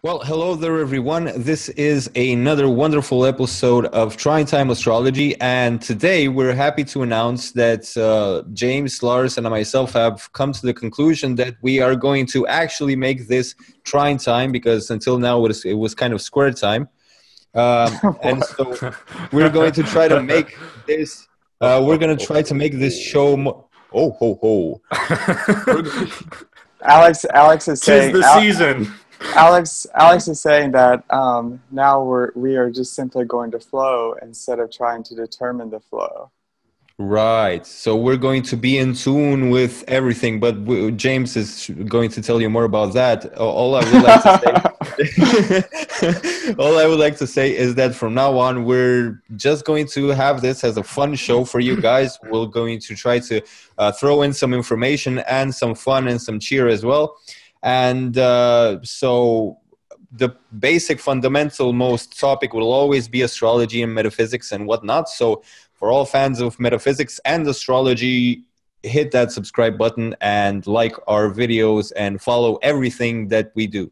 Well, hello there, everyone. This is another wonderful episode of Trine Time Astrology, and today we're happy to announce that James, Lars, and myself have come to the conclusion that we are going to actually make this Trine Time because until now it was kind of square time, and so we're going to try to make this. We're going to try to make this show. Oh ho ho! We're go- Alex is Tis saying the season. Alex is saying that now we are just simply going to flow instead of trying to determine the flow. Right. So we're going to be in tune with everything, but James is going to tell you more about that. All I would like to say, all I would like to say is that from now on, we're just going to have this as a fun show for you guys. We're going to try to throw in some information and some fun and some cheer as well. And so the basic fundamental most topic will always be astrology and metaphysics and whatnot. So for all fans of metaphysics and astrology, hit that subscribe button and like our videos and follow everything that we do.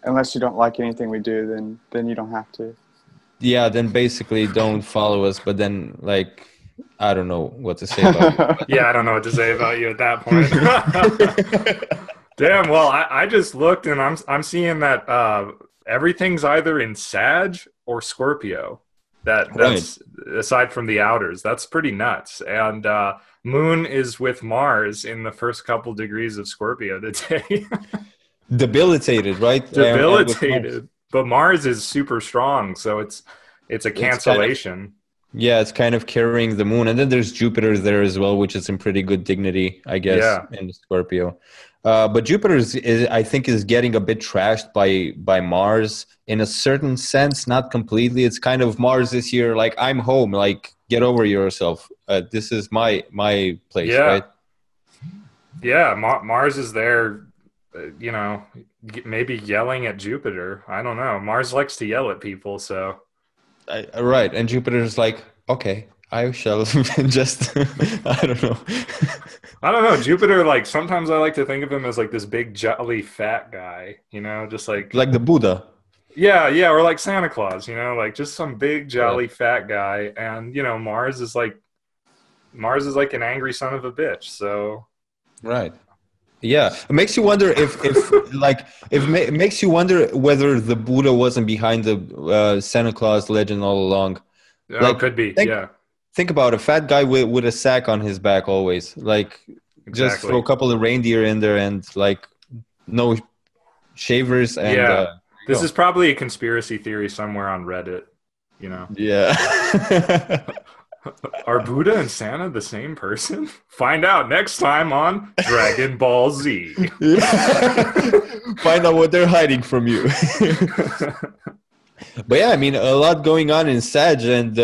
Unless you don't like anything we do, then you don't have to. Yeah, then basically don't follow us, but then like I don't know what to say about you. Yeah, I don't know what to say about you at that point. Damn. Well, I just looked and I'm seeing that everything's either in Sag or Scorpio. Right. That's aside from the outers. That's pretty nuts. And Moon is with Mars in the first couple degrees of Scorpio today. Debilitated, right? And with Mars. Debilitated. But Mars is super strong, so it's a It's kind of cancellation. Yeah, it's kind of carrying the moon, and then there's Jupiter there as well, which is in pretty good dignity, I guess, Yeah. in Scorpio. But Jupiter I think, is getting a bit trashed by Mars in a certain sense, not completely. It's kind of Mars this year, like I'm home, like get over yourself. This is my place, Yeah. right? Yeah, Mars is there, maybe yelling at Jupiter. I don't know. Mars likes to yell at people, so Right, and Jupiter's like, okay, I shall just, I don't know. I don't know. Jupiter, like sometimes I like to think of him as like this big jolly fat guy, just like Like the Buddha. yeah, or like Santa Claus, like just some big Yeah. jolly fat guy. And Mars is like an angry son of a bitch. So Right. Yeah, it makes you wonder it makes you wonder whether the Buddha wasn't behind the Santa Claus legend all along. oh, Like, could be, think yeah, think about a fat guy with a sack on his back always. Like, just throw a exactly. couple of reindeer in there and like no shavers and Yeah, this go. is probably a conspiracy theory somewhere on Reddit. You know. Yeah. Are Buddha and Santa the same person? Find out next time on Dragon Ball Z. Find out what they're hiding from you. But yeah, I mean, a lot going on in Sag, and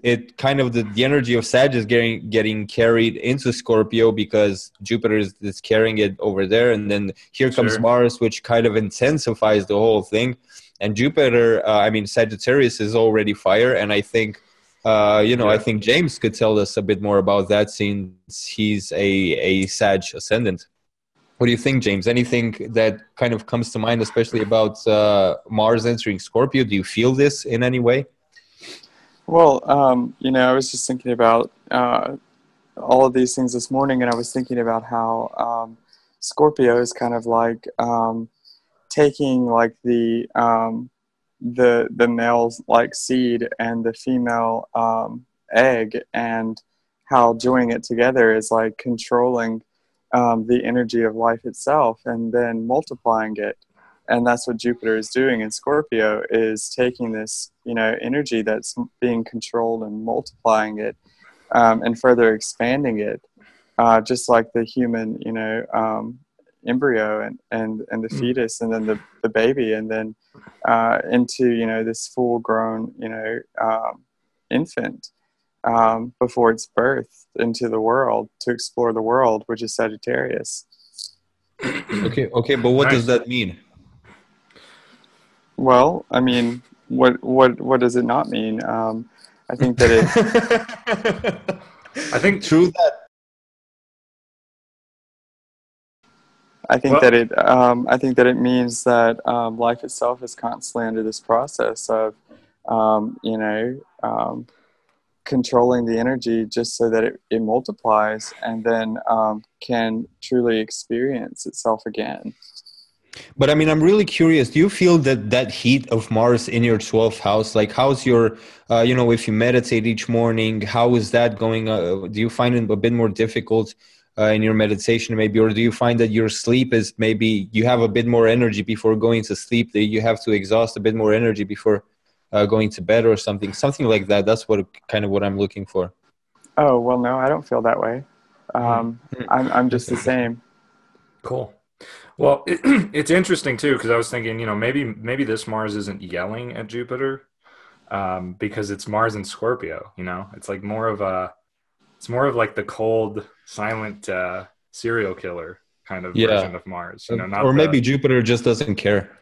it kind of the energy of Sag is getting carried into Scorpio because Jupiter is carrying it over there, and then here comes Sure. Mars, which kind of intensifies the whole thing. And Jupiter, I mean, Sagittarius is already fire, and I think, I Yeah. think James could tell us a bit more about that since he's a Sag ascendant. What do you think, James? Anything that kind of comes to mind, especially about Mars entering Scorpio? Do you feel this in any way? Well, I was just thinking about all of these things this morning, and I was thinking about how Scorpio is kind of like taking like the male like seed and the female egg, and how joining it together is like controlling the energy of life itself and then multiplying it. And that's what Jupiter is doing in Scorpio, is taking this energy that's being controlled and multiplying it, and further expanding it, just like the human embryo and the fetus, and then the baby, and then into this full grown infant, before its birth into the world to explore the world, which is Sagittarius. Okay, but what does Nice. that mean? Well, I mean, what does it not mean? I think that I think True that. I think Well, that it means that life itself is constantly under this process of, you know, controlling the energy just so that it multiplies and then can truly experience itself again. But I mean, I'm really curious. Do you feel that heat of Mars in your 12th house, like how's your, if you meditate each morning, how is that going? Do you find it a bit more difficult in your meditation maybe, or do you find that your sleep is maybe you have a bit more energy before going to sleep, that you have to exhaust a bit more energy before going to bed or something like that? That's what I'm looking for. Oh, well, no, I don't feel that way. hmm, I'm just the Okay. same. cool. Well, it's interesting too because I was thinking, maybe this Mars isn't yelling at Jupiter, because it's Mars in Scorpio. It's more of like the cold, silent serial killer kind of Yeah. version of Mars. Or Not maybe the Jupiter just doesn't care.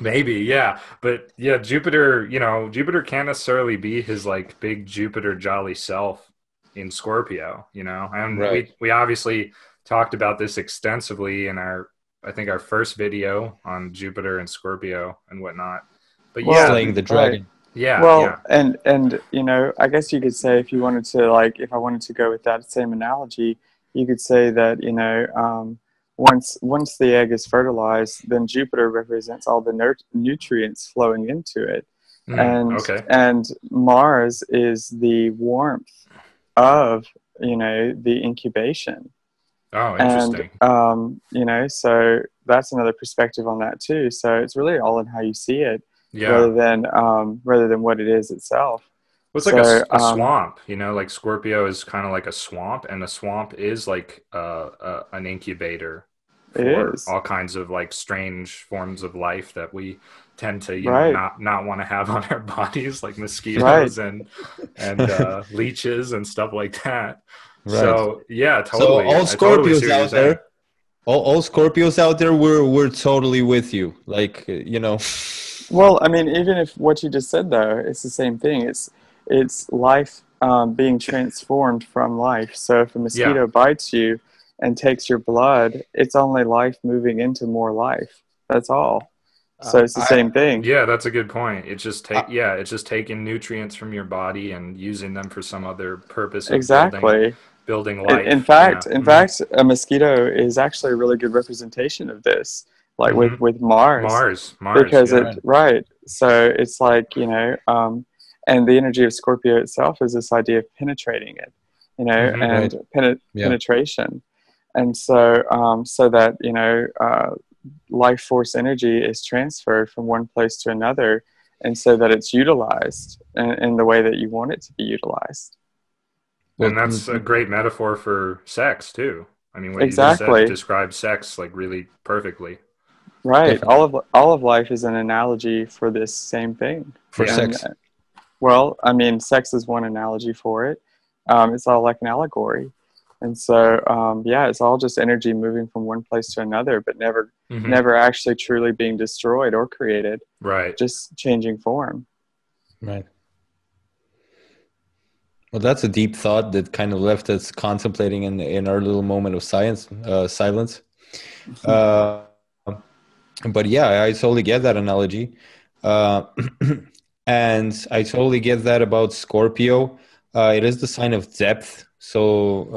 maybe, yeah, but yeah, Jupiter. Jupiter can't necessarily be his like big Jupiter jolly self in Scorpio. And Right. we obviously talked about this extensively in I think our first video on Jupiter and Scorpio and whatnot. But Well, yeah, Slaying the right. dragon. yeah, Well, yeah, and I guess you could say if you wanted to, like, if I wanted to go with that same analogy, you could say that once the egg is fertilized, then Jupiter represents all the nutrients flowing into it, okay. and Mars is the warmth of the incubation, Oh, and interesting. so that's another perspective on that too. So it's really all in how you see it Yeah. rather than what it is itself. Well, it's like So a swamp, like Scorpio is kind of like a swamp, and a swamp is like an incubator it for is all kinds of like strange forms of life that we tend to, right, not want to have on our bodies, like right. mosquitoes and leeches and stuff like that. Right. So yeah, So totally. all I totally see Scorpios what you're out saying. there, all Scorpios out there, we're totally with you. Like, Well, I mean, even if what you just said though, it's the same thing. It's life being transformed from life. So if a Yeah. mosquito bites you and takes your blood, it's only life moving into more life. That's all. So it's the I, same thing. Yeah, that's a good point. I It's just taking nutrients from your body and using them for some other purpose of Exactly. building In life, fact, Hmm. a mosquito is actually a really good representation of this, like Hmm. with Mars, Mars, because yeah. it right. right. So it's like and the energy of Scorpio itself is this idea of penetrating it, Hmm. and Right. Yeah. penetration, and so so that life force energy is transferred from one place to another, and so that it's utilized in the way that you want it to be utilized. Well, And that's a great metaphor for sex too. I mean, what you just yeah, said Exactly. describes sex like really perfectly. Right. definitely All of life is an analogy for this same thing. for Yeah. And sex. well, I mean, sex is one analogy for it. It's all like an allegory. And so, yeah, it's all just energy moving from one place to another, but Hmm. never actually truly being destroyed or created, Right. just changing form. Right. Well, that's a deep thought that kind of left us contemplating in our little moment of silence. Uh, but yeah, I totally get that analogy. Uh, and I totally get that about Scorpio. It is the sign of depth. So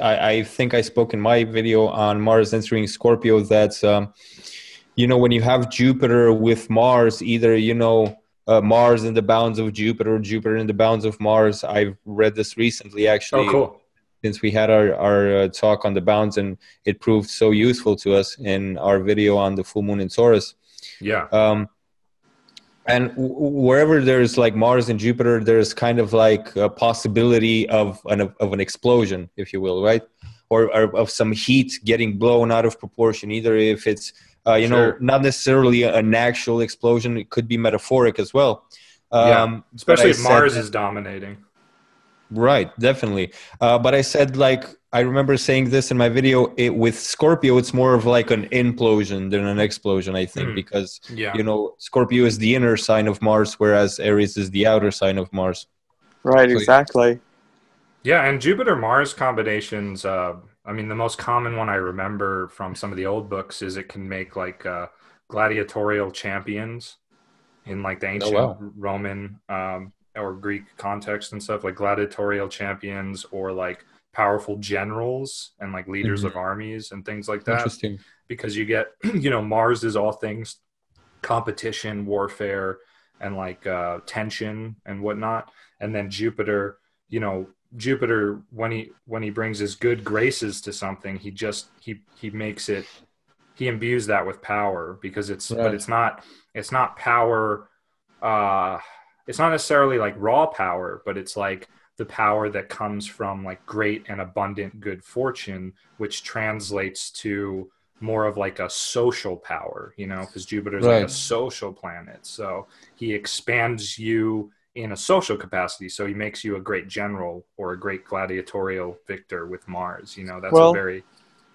I think I spoke in my video on Mars entering Scorpio that, when you have Jupiter with Mars, either, Mars in the bounds of Jupiter, or Jupiter in the bounds of Mars. I've read this recently, Oh, actually, cool. since we had our talk on the bounds, and it proved so useful to us in our video on the full moon in Taurus. Yeah. Um, and wherever there's like Mars and Jupiter, there's kind of like a possibility of an explosion, if you will, right? Or of some heat getting blown out of proportion. Either if it's Sure. not necessarily an actual explosion, it could be metaphoric as well. Yeah. But Especially I if said Mars that, is dominating. right, definitely. But I said, like, I remember saying this in my video. With Scorpio, it's more of like an implosion than an explosion, I think, Mm. because Yeah. Scorpio is the inner sign of Mars, whereas Aries is the outer sign of Mars. Right, So exactly. Yeah, and Jupiter Mars combinations I mean, the most common one I remember from some of the old books is it can make like gladiatorial champions in like the Oh ancient wow. Roman or Greek context and stuff, like gladiatorial champions or like powerful generals and like leaders Hmm. of armies and things like that. Interesting. Because you get, Mars is all things competition, warfare, and like tension and whatnot. And then Jupiter, you know, Jupiter when he brings his good graces to something, he makes it, he imbues that with power because Right. it's not power, uh it's not necessarily like raw power, but it's like the power that comes from like great and abundant good fortune, which translates to more of like a social power, because Jupiter is like a Right. social planet. So he expands you in a social capacity. So he makes you a great general or a great gladiatorial victor with Mars. That's a Well, very,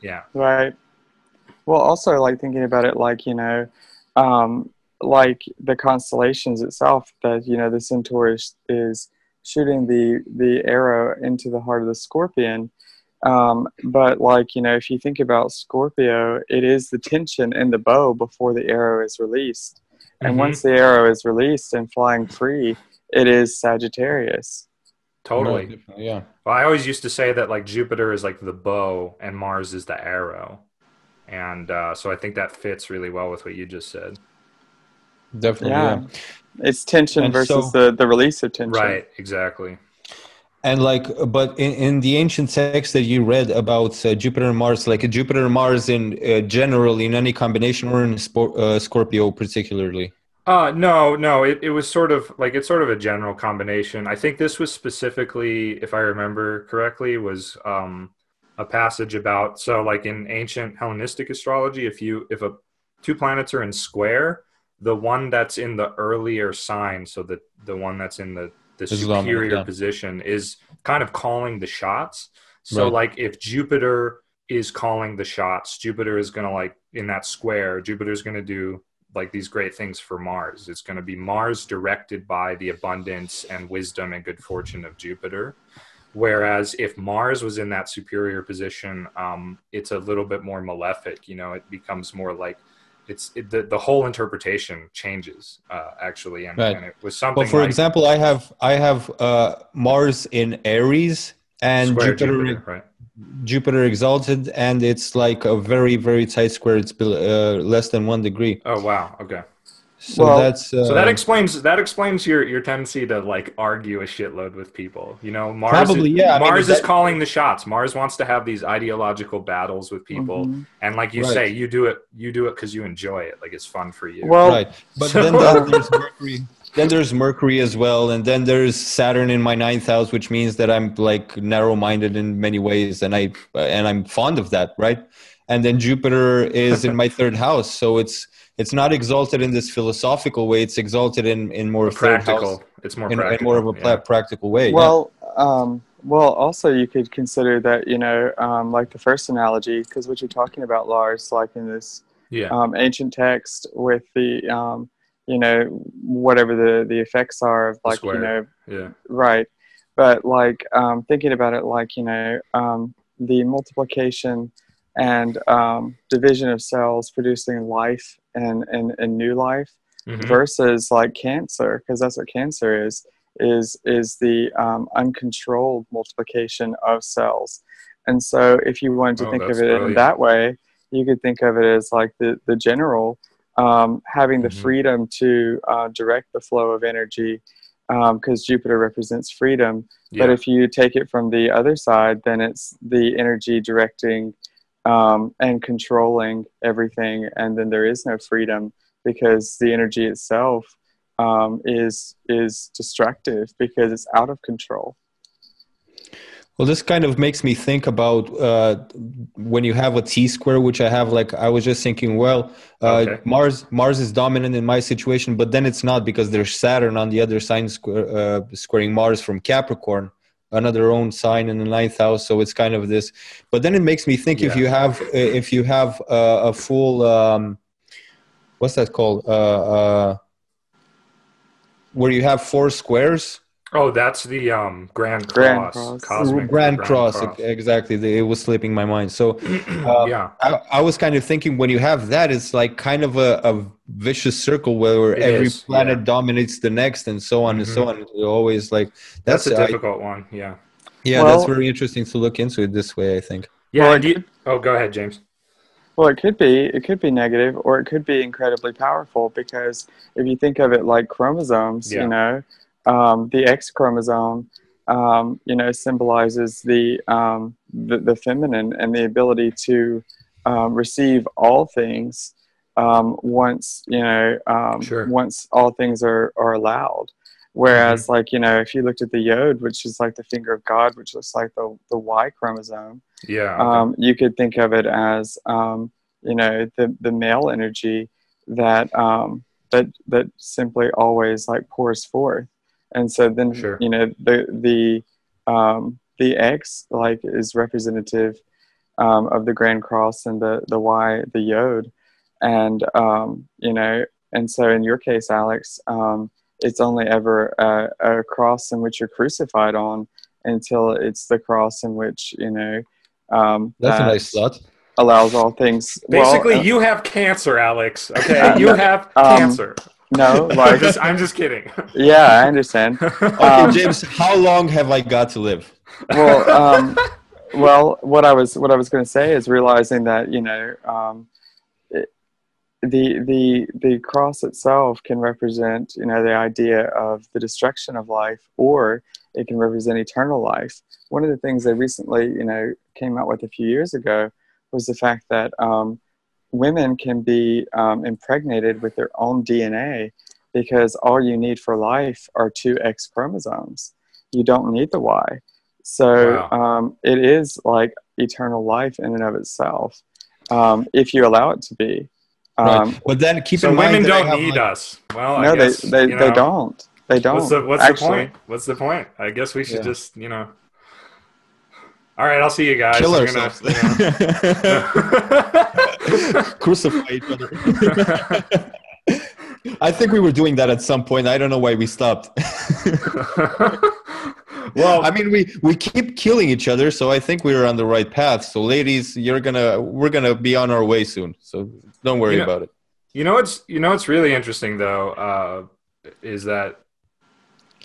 yeah. right. Well, also like thinking about it, like um, like the constellations itself. That the Centaur is shooting the arrow into the heart of the Scorpion. But like if you think about Scorpio, it is the tension in the bow before the arrow is released, and Mm-hmm. once the arrow is released and flying free, it is Sagittarius. Right. Totally. Definitely. Yeah. Well, I always used to say that like Jupiter is like the bow and Mars is the arrow. And so I think that fits really well with what you just said. Definitely. Yeah, Yeah. it's tension And versus so, the release of tension. Right, exactly. and like, but in the ancient text that you read about Jupiter and Mars, like Jupiter and Mars in general, in any combination, or in Scorpio particularly. No, no, it was sort of a general combination. I think this was specifically, if I remember correctly, was a passage about, so like in ancient Hellenistic astrology, if two planets are in square, the one that's in the earlier sign, so the one that's in the This is dominant. superior Yeah. position is kind of calling the shots. So Right. like if Jupiter is calling the shots, Jupiter is going to, like, in that square, Jupiter is going to do like these great things for Mars. It's going to be Mars directed by the abundance and wisdom and good fortune of Jupiter. Whereas if Mars was in that superior position, it's a little bit more malefic. It becomes more like the whole interpretation changes actually, Right. and it was But something for like example, I have Mars in Aries and square Jupiter, right? Jupiter exalted, and it's like a very, very tight square. It's less than 1 degree. Oh wow, okay. So Well, that's So that explains your tendency to like argue a shitload with people. probably, yeah. I mean Mars is that. calling the shots. Mars wants to have these ideological battles with people, mhm. and like you say, Right. you do it because you enjoy it. Like it's fun for you. Well, Right. But then So uh, there's Mercury. Then there's Mercury as well, and then there's Saturn in my ninth house, which means that I'm like narrow-minded in many ways, and I'm fond of that, right? And then Jupiter is in my third house, so it's not exalted in this philosophical way. It's exalted in more a third house, practical. It's more in more of practical. a Yeah. practical way. Yeah. well, also you could consider that like the first analogy, because what you're talking about, Lars, like in this Yeah. ancient text with the whatever the effects are of, The like square. Yeah. right, but like thinking about it, like the multiplication and division of cells producing life and new life Mm-hmm. versus like cancer, because that's what cancer is the uncontrolled multiplication of cells. And so if you wanted to Oh, think of that's it in brilliant. that way, you could think of it as like the general having the Mm-hmm. freedom to direct the flow of energy, because Jupiter represents freedom. But Yeah. if you take it from the other side, then it's the energy directing and controlling everything, and then there is no freedom because the energy itself is destructive because it's out of control. Well, this kind of makes me think about when you have a T square, which I have. Like I was just thinking, well, Okay. Mars is dominant in my situation, but then it's not because there's Saturn on the other sign squaring Mars from Capricorn, another own sign in the ninth house. So it's kind of this. But then it makes me think Yeah. if you have a full what's that called? Where you have four squares. Oh, that's the Grand Grand Cross, Cross. cosmic Grand Grand Cross, Cross. exactly. It was slipping my mind. So Yeah, I was kind of thinking when you have that, it's like kind of a vicious circle where it every is. Yeah. planet dominates the next, and so on and so on. You're always like That's that's a difficult one. Yeah. yeah, that's Well, very interesting to look into it this way, I think. Yeah, well, and you. Oh, go ahead, James. well, it could be negative, or it could be incredibly powerful, because if you think of it like chromosomes, Yeah. the X chromosome, symbolizes the feminine and the ability to receive all things Sure. once all things are allowed. Hmm. Whereas, like, if you looked at the yod, which is like the finger of God, which looks like the Y chromosome, Yeah. Okay. you could think of it as the male energy that that simply always like pours forth. And so then Sure. the X like is representative of the Grand Cross, and the Y the Yod. And and so in your case, Alex, it's only ever a cross in which you're crucified on, until it's the cross in which That's a that nice thought. allows all things. Well, Basically, you have cancer, Alex. Okay, you no, have um, cancer. no, I'm like, just. I'm just kidding. yeah, I understand. Okay, Um, James, how long have I got to live? well, what I was going to say is realizing that the cross itself can represent the idea of the destruction of life, or it can represent eternal life. One of the things they recently came out with a few years ago was the fact that women can be impregnated with their own DNA, because all you need for life are two X chromosomes. You don't need the Y. So Wow. it is like eternal life in and of itself, if you allow it to be. Right. Um, But then keep So in mind women that I don't have need like us. Well, I no, guess they don't. They don't what's the actually. point? What's the point? I guess we should Yeah. just All right, I'll see you guys. kill I'm gonna ourselves. Crucify each other. I think we were doing that at some point. I don't know why we stopped. I Well, mean, we keep killing each other, so I think we're on the right path. So, ladies, we're gonna be on our way soon. So don't you worry know, about it. what's really interesting though, is that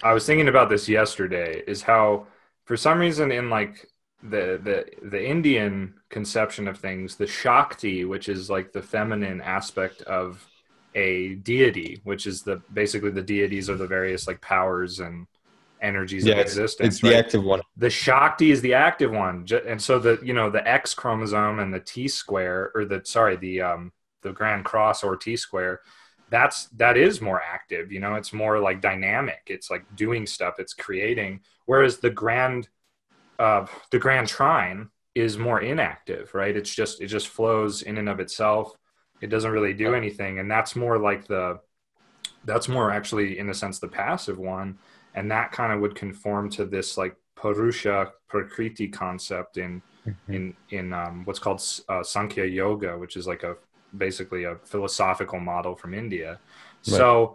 I was thinking about this yesterday. Is how for some reason in like the Indian conception of things, the Shakti, which is like the feminine aspect of a deity, which is basically the deities are the various like powers and energies Yeah, of it's existence, the right? active one. The Shakti is the active one, and so the X chromosome and the T square, or the Grand Cross or T square, that is more active. It's more like dynamic. It's like doing stuff. It's creating. Whereas the Grand Trine is more inactive, right? It just flows in and of itself. It doesn't really do anything, and that's more actually in a sense the passive one, and that kind of would conform to this like Purusha Prakriti concept in Mhm. what's called Sankhya Yoga, which is like basically a philosophical model from India. Right.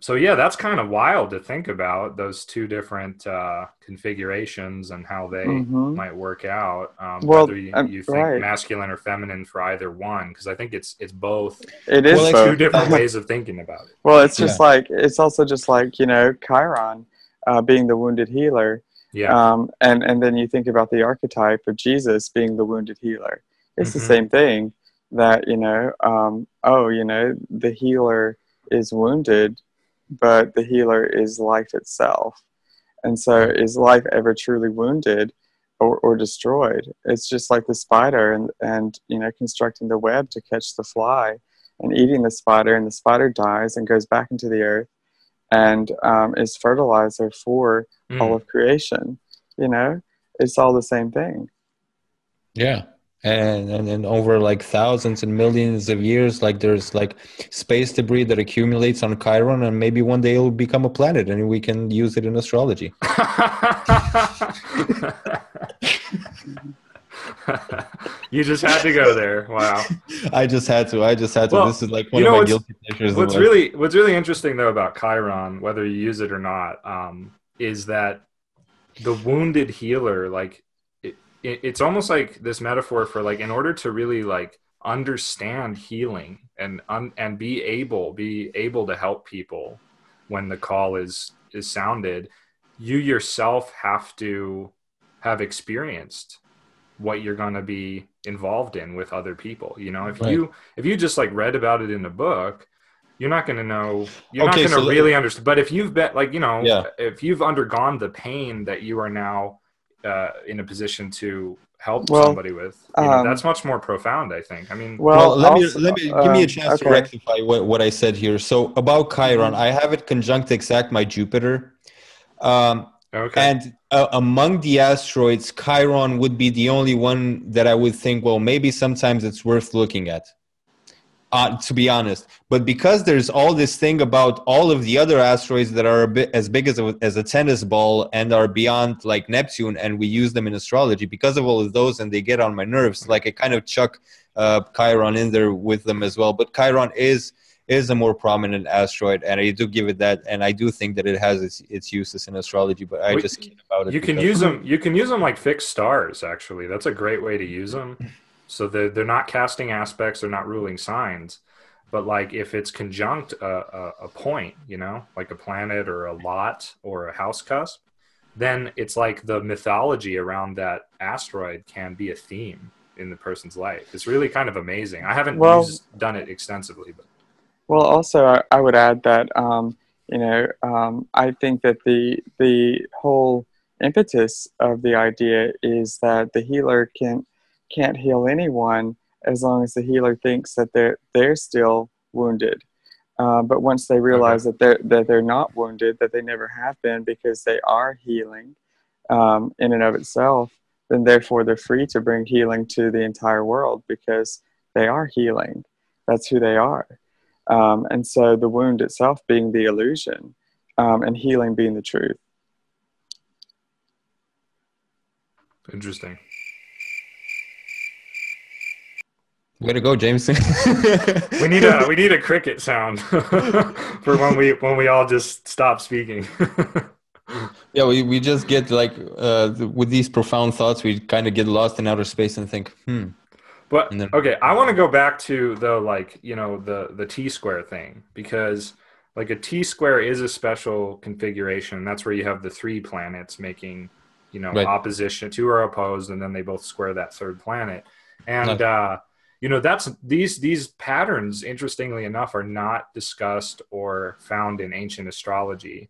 So yeah, that's kind of wild to think about those two different configurations and how they Hmm. might work out. Well, Whether you think right. masculine or feminine for either one, because I think it's both It Well, is actually, two both. different ways of thinking about it. Well, it's yeah. just like, it's also just like Chiron, being the wounded healer, Yeah. and then you think about the archetype of Jesus being the wounded healer. It's the Hmm. same thing, that the healer is wounded, but the healer is life itself. And so, is life ever truly wounded or destroyed? It's just like the spider, and constructing the web to catch the fly, and eating the spider, and the spider dies and goes back into the earth, and is fertilizer for all Mm. of creation. It's all the same thing. Yeah. And over like thousands and millions of years, like there's like space debris that accumulates on Chiron, and maybe one day it'll become a planet and we can use it in astrology. You just had to go there. Wow. I just had to. I just had to. This Well, is like you one of know my guilty pleasures in life. what's really interesting though about Chiron, whether you use it or not, is that the wounded healer, like it's almost like this metaphor for like in order to really like understand healing and be able to help people when the call is sounded, you yourself have to have experienced what you're going to be involved in with other people. You know, Right. if you just like read about it in a book, you're not going to know, you're not Okay, going to so really understand. But if you've been like, you know, yeah. if you've undergone the pain that you are now in a position to help Well, somebody with, you know, that's um, much more profound, I think. I mean, Well, well, also, let me give me a chance to okay. rectify what I said here. So about Chiron, Hmm. I have it conjunct exact my Jupiter. Um, okay. and among the asteroids, Chiron would be the only one that I would think, well, maybe sometimes it's worth looking at, to be honest. But because there's all this thing about all of the other asteroids that are a bit as big as a tennis ball and are beyond like Neptune, and we use them in astrology, because of all of those, and they get on my nerves, like I kind of chuck Chiron in there with them as well. But Chiron is a more prominent asteroid, and I do give it that, and I do think that it has its uses in astrology, but I just kid about it You can because use them. You can use them like fixed stars. Actually, that's a great way to use them. So they're not casting aspects. They're not ruling signs. But like if it's conjunct a point, you know, like a planet or a lot or a house cusp, then it's like the mythology around that asteroid can be a theme in the person's life. It's really kind of amazing. I haven't Well, done it extensively, but well, also, I would add that I think that the whole impetus of the idea is that the healer can't heal anyone as long as the healer thinks that they're still wounded. But once they okay. realize that they're not wounded, that they never have been because they are healing in and of itself, then therefore they're free to bring healing to the entire world because they are healing. That's who they are. And so the wound itself being the illusion, and healing being the truth. Interesting. way to go, James. We need a cricket sound for when we all just stop speaking. Yeah, we just get like with these profound thoughts, we kind of get lost in outer space and think, and But then okay, I want to go back to the like, you know, the T square thing, because like a T square is a special configuration. That's where you have the three planets making, you know, right, opposition, two are opposed, and then they both square that third planet. And nice. you know, that's these patterns, interestingly enough, are not discussed or found in ancient astrology.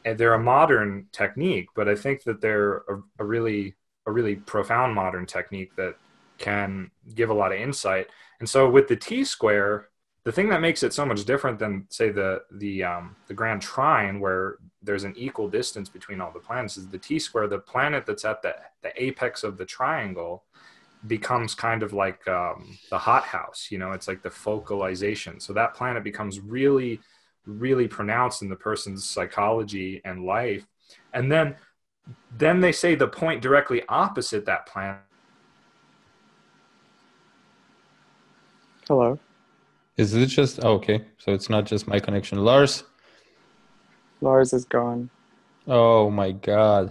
And they're a modern technique, but I think that they're a really profound modern technique that can give a lot of insight. And so with the T square, the thing that makes it so much different than say the grand trine, where there's an equal distance between all the planets, is the T square. The planet that's at the apex of the triangle becomes kind of like the hothouse. You know, it's like the focalization. So that planet becomes really pronounced in the person's psychology and life. And then they say the point directly opposite that planet. Hello, Is it just okay? So it's not just my connection, Lars. Lars is gone. Oh my God.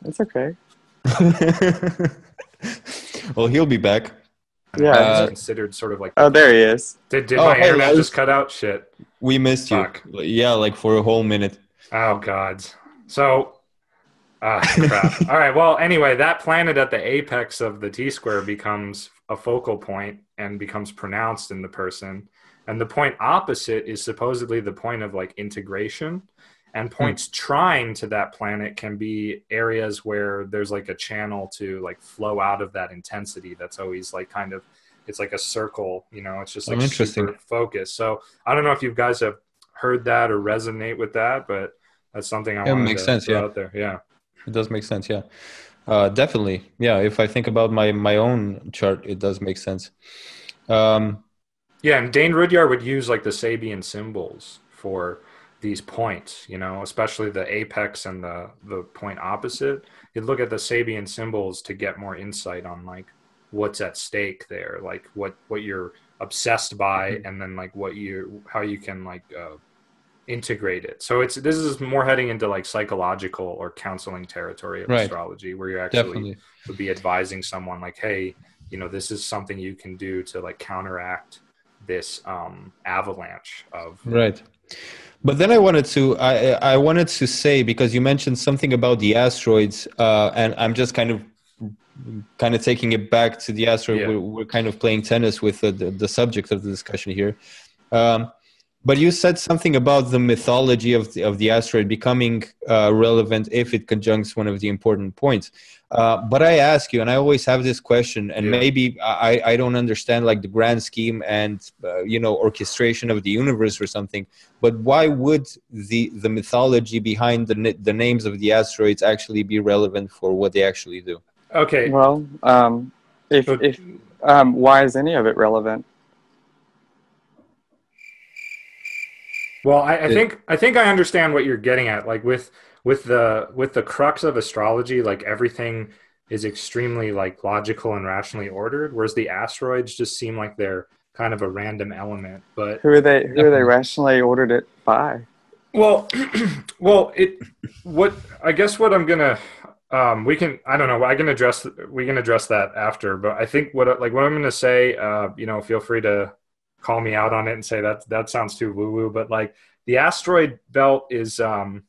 It's okay. Well, he'll be back. Yeah. Is Uh, considered sort of like the Oh, there he is. did oh, my hey, internet just Lars. cut out? Shit. We missed you. Fuck. Yeah, like for a whole minute. Oh god. So crap. All right. Well, anyway, that planet at the apex of the T square becomes a focal point and becomes pronounced in the person. And the point opposite is supposedly the point of like integration. And Hmm. points trying to that planet can be areas where there's like a channel to like flow out of that intensity. That's always like kind of, it's like a circle, you know, it's just Oh, like interesting. super focused. So I don't know if you guys have heard that or resonate with that, but that's something I Yeah, it wanted makes to sense. throw Yeah, out there. Yeah. it does make sense. Yeah, definitely. Yeah, if I think about my own chart, it does make sense. Um, Yeah, and Dane Rudyard would use like the Sabian symbols for these points, you know, especially the apex and the point opposite. You'd look at the Sabian symbols to get more insight on like what's at stake there, like what you're obsessed by, and then like how you can like integrate it. So this is more heading into like psychological or counseling territory of astrology, where you actually would be advising someone like, hey, you know, this is something you can do to like counteract this avalanche of But then I wanted to say, because you mentioned something about the asteroids, and I'm just kind of taking it back to the asteroid. We're kind of playing tennis with the subject of the discussion here. But you said something about the mythology of the asteroid becoming relevant if it conjuncts one of the important points. But I ask you, and I always have this question, and maybe I don't understand like the grand scheme and orchestration of the universe or something. But why would the mythology behind the names of the asteroids actually be relevant for what they actually do? Okay. Well, if why is any of it relevant? Well, I think I understand what you're getting at. Like with the crux of astrology, like everything is extremely like logical and rationally ordered, whereas the asteroids just seem like they're kind of a random element. But who are they rationally ordered it by? Well, I guess what I'm gonna we can address that after. But I think what I'm gonna say, feel free to call me out on it and say that sounds too woo-woo, but like the asteroid belt is some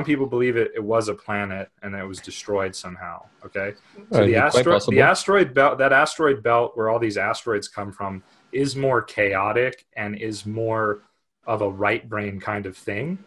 people believe it was a planet and it was destroyed somehow. Okay, so the asteroid belt, that asteroid belt where all these asteroids come from, is more chaotic and is more of a right brain kind of thing.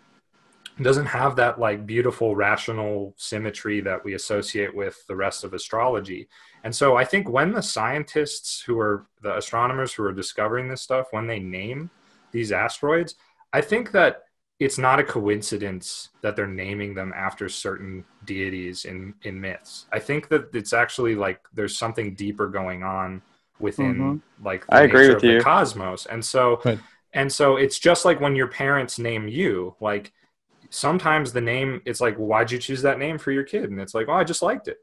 It doesn't have that like beautiful rational symmetry that we associate with the rest of astrology. And so I think when the scientists the astronomers who are discovering this stuff, when they name these asteroids, I think that it's not a coincidence that they're naming them after certain deities in myths. I think that it's actually like there's something deeper going on within like the nature of the cosmos. And so it's just like when your parents name you, like sometimes the name, it's like, well, why'd you choose that name for your kid? And it's like, oh, I just liked it.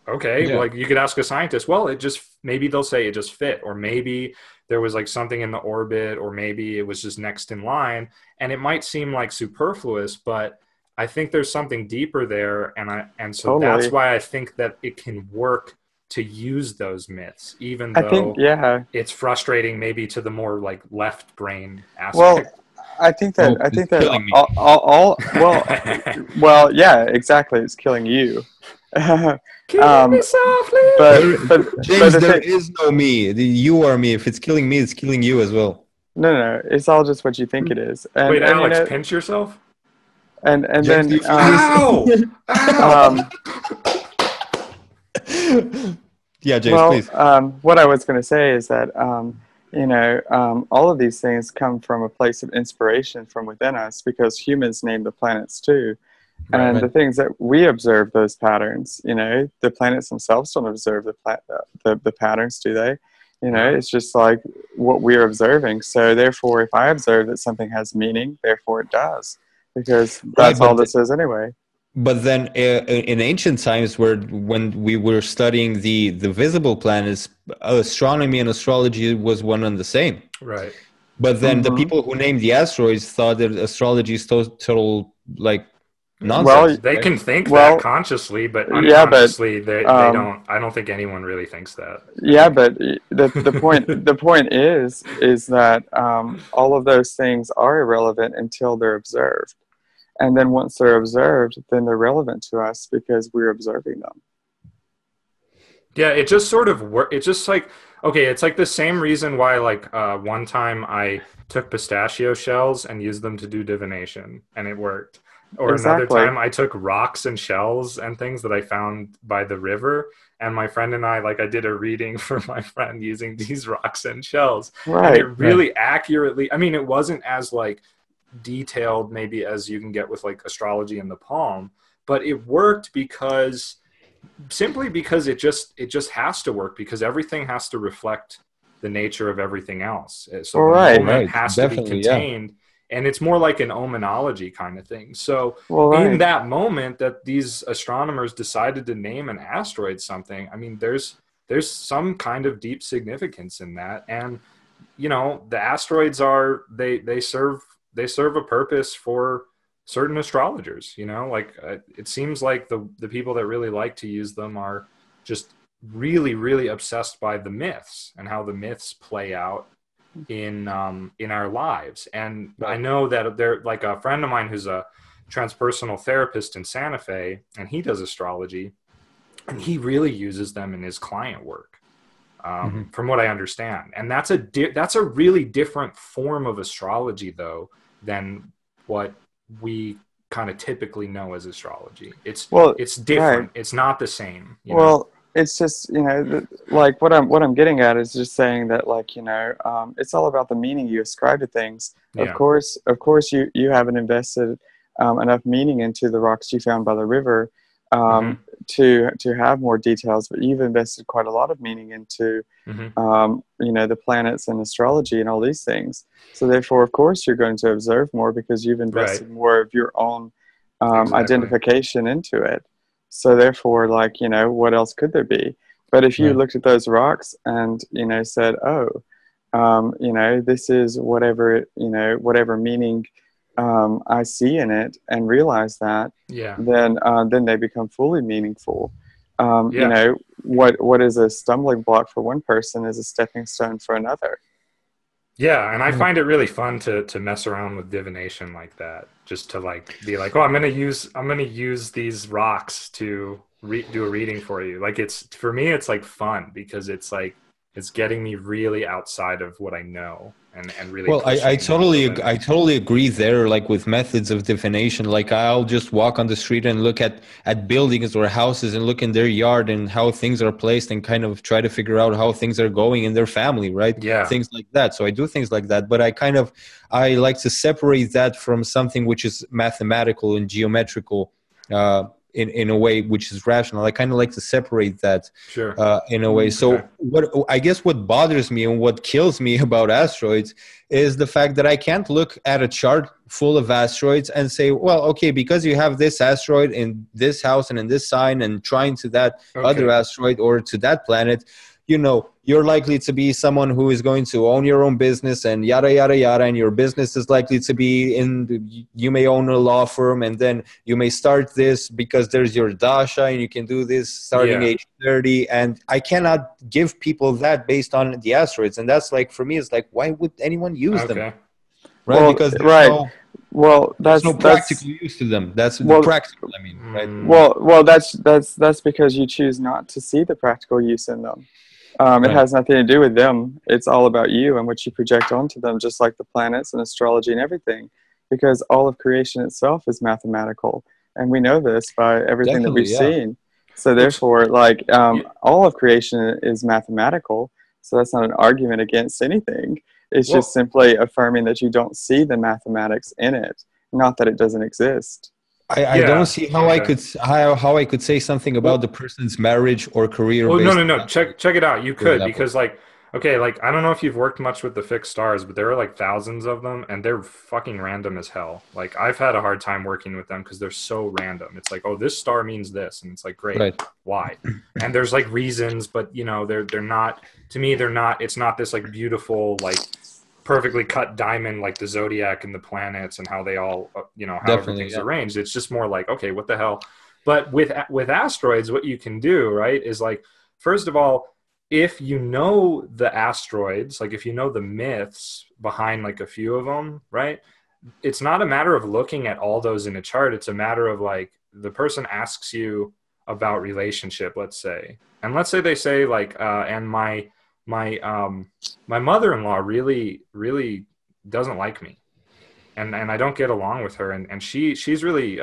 Okay, like you could ask a scientist, well, maybe they'll say it just fit, or maybe there was like something in the orbit, or maybe it was just next in line. And it might seem like superfluous, but I think there's something deeper there. And so that's why I think that it can work to use those myths, even though it's frustrating maybe to the more like left brain aspect. Well, I think that well, yeah, exactly. It's killing you. Killing me softly. But James, there is no me. You are me. If it's killing me, it's killing you as well. No. It's all just what you think it is. And, wait, Alex, pinch yourself. And James, then ow! Yeah, James, please. What I was going to say is that all of these things come from a place of inspiration from within us, because humans name the planets too. And the things that we observe, those patterns, the planets themselves don't observe the patterns, do they? It's just like what we're observing. So therefore, if I observe that something has meaning, therefore it does, because that's all this is anyway. But then in ancient times, when we were studying the visible planets, astronomy and astrology was one and the same. Right. But then the people who named the asteroids thought that astrology is total like nonsense. Well, they can think that consciously, but unconsciously they don't. I don't think anyone really thinks that. Yeah, but the point is that all of those things are irrelevant until they're observed. And then once they're observed, then they're relevant to us because we're observing them. Yeah, it just sort of works. It's just like, okay, it's like the same reason why like one time I took pistachio shells and used them to do divination and it worked. Or another time I took rocks and shells and things that I found by the river, and my friend and I did a reading for my friend using these rocks and shells. Right. And it really accurately, I mean, it wasn't as like detailed maybe as you can get with like astrology in the palm, but it worked simply because it just has to work, because everything has to reflect the nature of everything else. So the moment has to be contained. And it's more like an omenology kind of thing. So in that moment that these astronomers decided to name an asteroid something, I mean, there's there's some kind of deep significance in that. And, you know, the asteroids are, they serve a purpose for certain astrologers, you know, like it seems like the people that really like to use them are just really, really obsessed by the myths and how the myths play out in our lives. And I know that they're like a friend of mine who's a transpersonal therapist in Santa Fe, and he does astrology, and he really uses them in his client work, from what I understand. And that's a really different form of astrology, though, than what we kind of typically know as astrology. It's different. Right. It's not the same. You know? It's just, you know, like what I'm getting at is just saying that, like, you know, it's all about the meaning you ascribe to things. Yeah. Of course, you haven't invested enough meaning into the rocks you found by the river to have more details, but you've invested quite a lot of meaning into, you know, the planets and astrology and all these things. So therefore, of course, you're going to observe more because you've invested more of your own identification into it. So therefore, like, you know, what else could there be? But if you looked at those rocks and, you know, said, oh, you know, this is whatever, you know, whatever meaning I see in it, and realize that, then they become fully meaningful. You know, what is a stumbling block for one person is a stepping stone for another. Yeah, and I find it really fun to mess around with divination like that, just to like be like, oh, I'm gonna use these rocks to do a reading for you. Like, for me, it's like fun because it's like it's getting me really outside of what I know and really. Well, I totally agree there. Like with methods of divination, like I'll just walk on the street and look at buildings or houses and look in their yard and how things are placed and kind of try to figure out how things are going in their family, right? Yeah, things like that. So I do things like that, but I like to separate that from something which is mathematical and geometrical. In a way which is rational. I kind of like to separate that in a way. So what bothers me and what kills me about asteroids is the fact that I can't look at a chart full of asteroids and say, well, okay, because you have this asteroid in this house and in this sign and trying to that other asteroid or to that planet, you know, you're likely to be someone who is going to own your own business and yada, yada, yada. And your business is likely to be you may own a law firm, and then you may start this because there's your dasha and you can do this starting age 30. And I cannot give people that based on the asteroids. And that's like, for me, it's like, why would anyone use them? Right? Well, because there's no practical use to them. That's the practical, I mean, right? Well, that's because you choose not to see the practical use in them. It has nothing to do with them. It's all about you and what you project onto them, just like the planets and astrology and everything, because all of creation itself is mathematical. And we know this by everything that we've seen. So therefore, like, all of creation is mathematical. So that's not an argument against anything. It's just simply affirming that you don't see the mathematics in it, not that it doesn't exist. I don't see how I could say something about the person's marriage or career. Well, no. Check it out. You could, because like, okay, like I don't know if you've worked much with the fixed stars, but there are like thousands of them, and they're fucking random as hell. Like I've had a hard time working with them because they're so random. It's like, oh, this star means this, and it's like, great, why? And there's like reasons, but you know, they're not. To me, they're not. It's not this like beautiful like perfectly cut diamond like the zodiac and the planets and how they all you know how everything's arranged. It's just more like, okay, what the hell. But with asteroids, what you can do, right, is like, first of all, if you know the asteroids, like if you know the myths behind like a few of them, right, it's not a matter of looking at all those in a chart. It's a matter of like, the person asks you about relationship, let's say, and let's say they say like and my mother-in-law really, really doesn't like me, and I don't get along with her, and she's really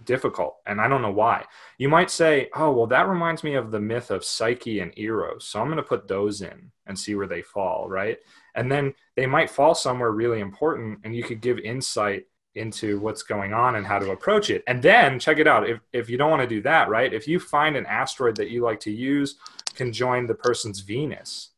difficult, and I don't know why. You might say, oh, well, that reminds me of the myth of Psyche and Eros, so I'm going to put those in and see where they fall, right? And then they might fall somewhere really important, and you could give insight into what's going on and how to approach it. And then check it out. If you don't want to do that, right, if you find an asteroid that you like to use can join the person's Venus,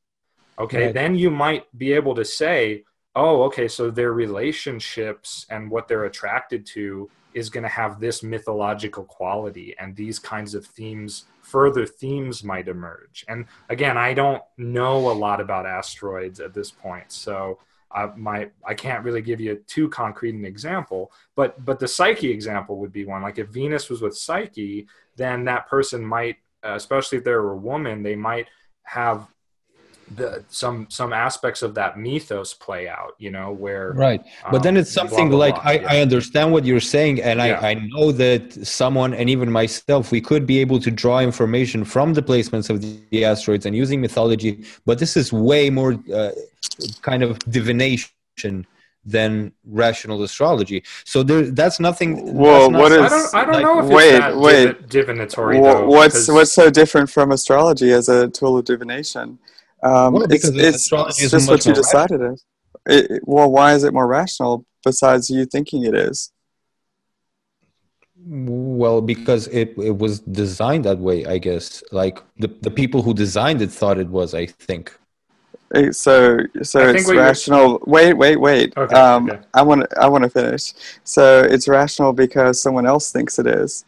okay, then you might be able to say, oh, okay, so their relationships and what they're attracted to is going to have this mythological quality, and these kinds of themes, further themes might emerge. And again, I don't know a lot about asteroids at this point, so I can't really give you too concrete an example, but the Psyche example would be one. Like if Venus was with Psyche, then that person might, especially if they're a woman, they might have some aspects of that mythos play out, you know, where Right. But then it's blah, something blah, like, blah. I understand what you're saying. And Yeah. I know that someone, and even myself, we could be able to draw information from the placements of the asteroids and using mythology. But this is way more kind of divination than rational astrology. So that's nothing. Well, That's not what I is? don't know if Wait, it's that wait. divinatory though. What's so different from astrology as a tool of divination? well, because It's astrology is just much what you more rational. decided it. Well, why is it more rational besides you thinking it is? Well, because it was designed that way, I guess. Like the people who designed it thought it was, I think. So I think it's what you're- rational. Wait. Okay, okay. I want to finish. So it's rational because someone else thinks it is.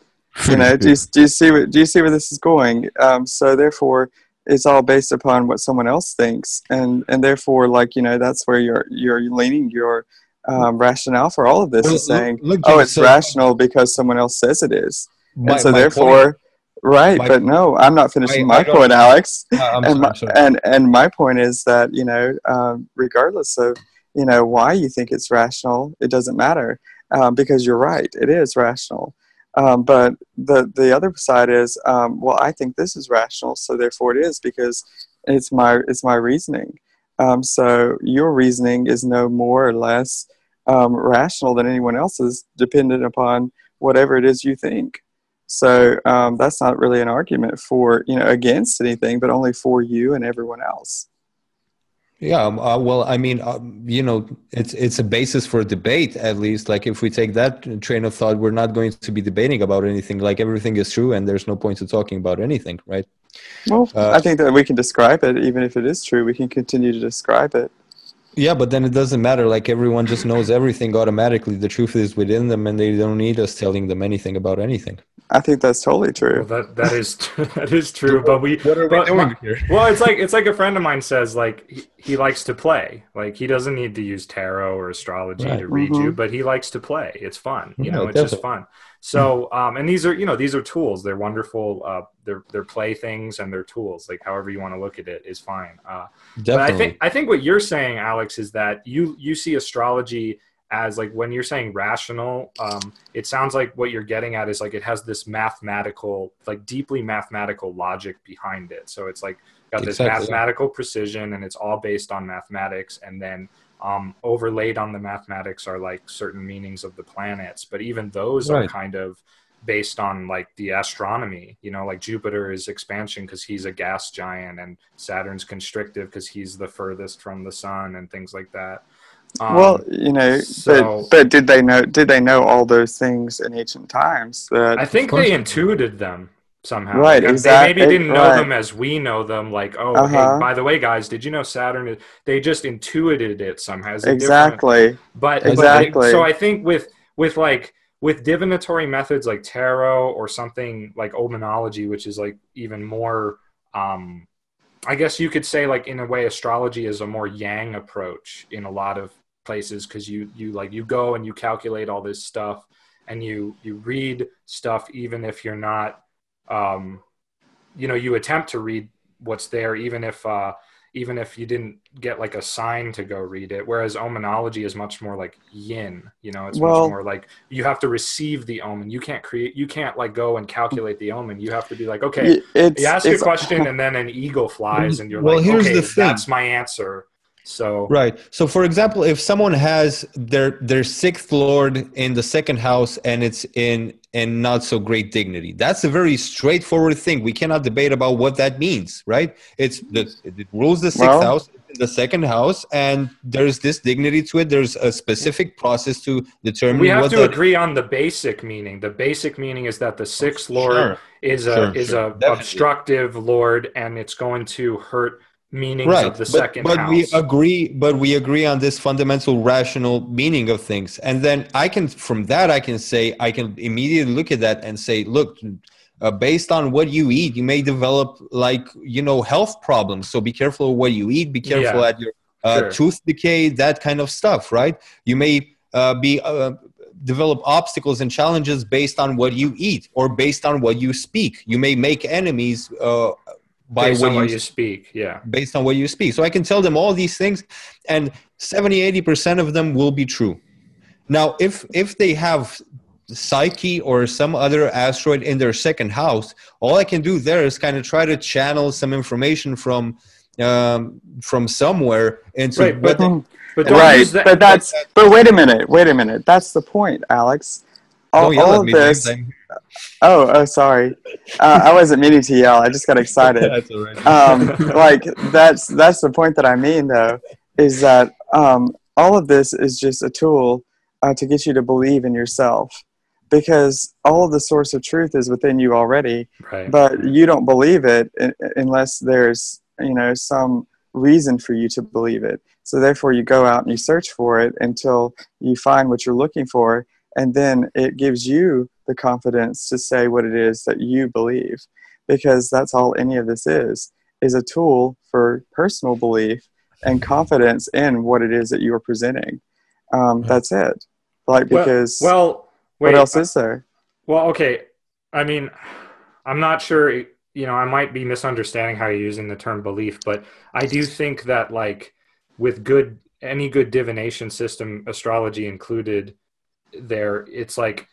You know, do you see where this is going? So therefore, it's all based upon what someone else thinks, and therefore, like, you know, that's where you're leaning your rationale for all of this Well, is saying, look, oh, James, it's so rational because someone else says it is, and my so my therefore, point, right? my But no, I'm not finishing my I don't. point, Alex. I'm And sorry. my, I'm sorry. and my point is that, you know, regardless of, you know, why you think it's rational, it doesn't matter, because you're right, it is rational. But the other side is, well, I think this is rational, so therefore it is because it's my reasoning. So your reasoning is no more or less rational than anyone else's, dependent upon whatever it is you think. So that's not really an argument for, you know, against anything, but only for you and everyone else. Yeah. Well, I mean, you know, it's a basis for debate, at least. Like if we take that train of thought, we're not going to be debating about anything. Like everything is true, and there's no point to talking about anything, right? Well, I think that we can describe it, even if it is true. We can continue to describe it. Yeah, but then it doesn't matter. Like everyone just knows everything automatically. The truth is within them, and they don't need us telling them anything about anything. I think that's totally true. Well, that is that is true. But What are we doing here? Well, it's like a friend of mine says, like he likes to play. Like he doesn't need to use tarot or astrology Right. to read you, but he likes to play. It's fun, you know. Yeah, It's just definitely. fun. So, and these are, you know, these are tools. They're wonderful. They're playthings and they're tools. Like however you want to look at it is fine. But Definitely. I think what you're saying, Alex, is that you see astrology as, like, when you're saying rational, it sounds like what you're getting at is like it has this mathematical, like deeply mathematical logic behind it. So it's like got this Exactly, yeah. mathematical precision, and it's all based on mathematics, and then overlaid on the mathematics are like certain meanings of the planets. But even those are Right. kind of based on like the astronomy, you know, like Jupiter is expansion because he's a gas giant, and Saturn's constrictive because he's the furthest from the sun, and things like that. Well, you know, So but did they know all those things in ancient times? That I think course. they intuited them somehow. Right, Like, exact- they maybe didn't know right. them as we know them. Like, oh, Uh-huh. hey, by the way, guys, did you know Saturn is? They just intuited it somehow. It's a different, exactly, but exactly. so I think with divinatory methods like tarot or something like omenology, which is like even more, I guess you could say, like, in a way, astrology is a more yang approach in a lot of places, because you go and you calculate all this stuff, and you read stuff even if you're not, you know, you attempt to read what's there even if you didn't get like a sign to go read it. Whereas omenology is much more like yin, you know, it's much more like you have to receive the omen. You can't like go and calculate the omen. You have to be like, okay, you ask a question and then an eagle flies and you're Well, like, here's okay, the thing. that's my answer. So Right. So, for example, if someone has their sixth lord in the second house and it's in not so great dignity, that's a very straightforward thing. We cannot debate about what that means, right? It rules the sixth house, the second house, and there's this dignity to it. There's a specific process to determine. we have what to that agree on the basic meaning. The basic meaning is that the sixth lord is a Definitely. obstructive lord, and it's going to hurt meanings Right, of the second but we house. agree on this fundamental rational meaning of things, and then from that I can say, I can immediately look at that and say, look, based on what you eat, you may develop, like, health problems. So be careful of what you eat. Be careful Yeah, at your sure. tooth decay, that kind of stuff, right? You may develop obstacles and challenges based on what you eat or based on what you speak. You may make enemies by Based what on you what you speak. Yeah. based on what you speak. So I can tell them all these things, and 70-80% of them will be true. Now, if they have Psyche or some other asteroid in their second house, all I can do there is kind of try to channel some information from somewhere into Right, what they, but and don't then, Right, use that. but wait a minute. That's the point, Alex. don't yell All at of me, James. this. Oh, sorry. I wasn't meaning to yell. I just got excited. That's all right. Like that's the point that I mean, though, is that all of this is just a tool to get you to believe in yourself, because all of the source of truth is within you already, Right. but you don't believe it unless there's some reason for you to believe it. So therefore, you go out and you search for it until you find what you're looking for, and then it gives you the confidence to say what it is that you believe, because that's all any of this is a tool for personal belief and confidence in what it is that you are presenting. That's it. Like, because Well, what wait. else is there? Well, okay. I mean, I'm not sure, I might be misunderstanding how you're using the term belief, but I do think that, like, with any good divination system, astrology included, it's like,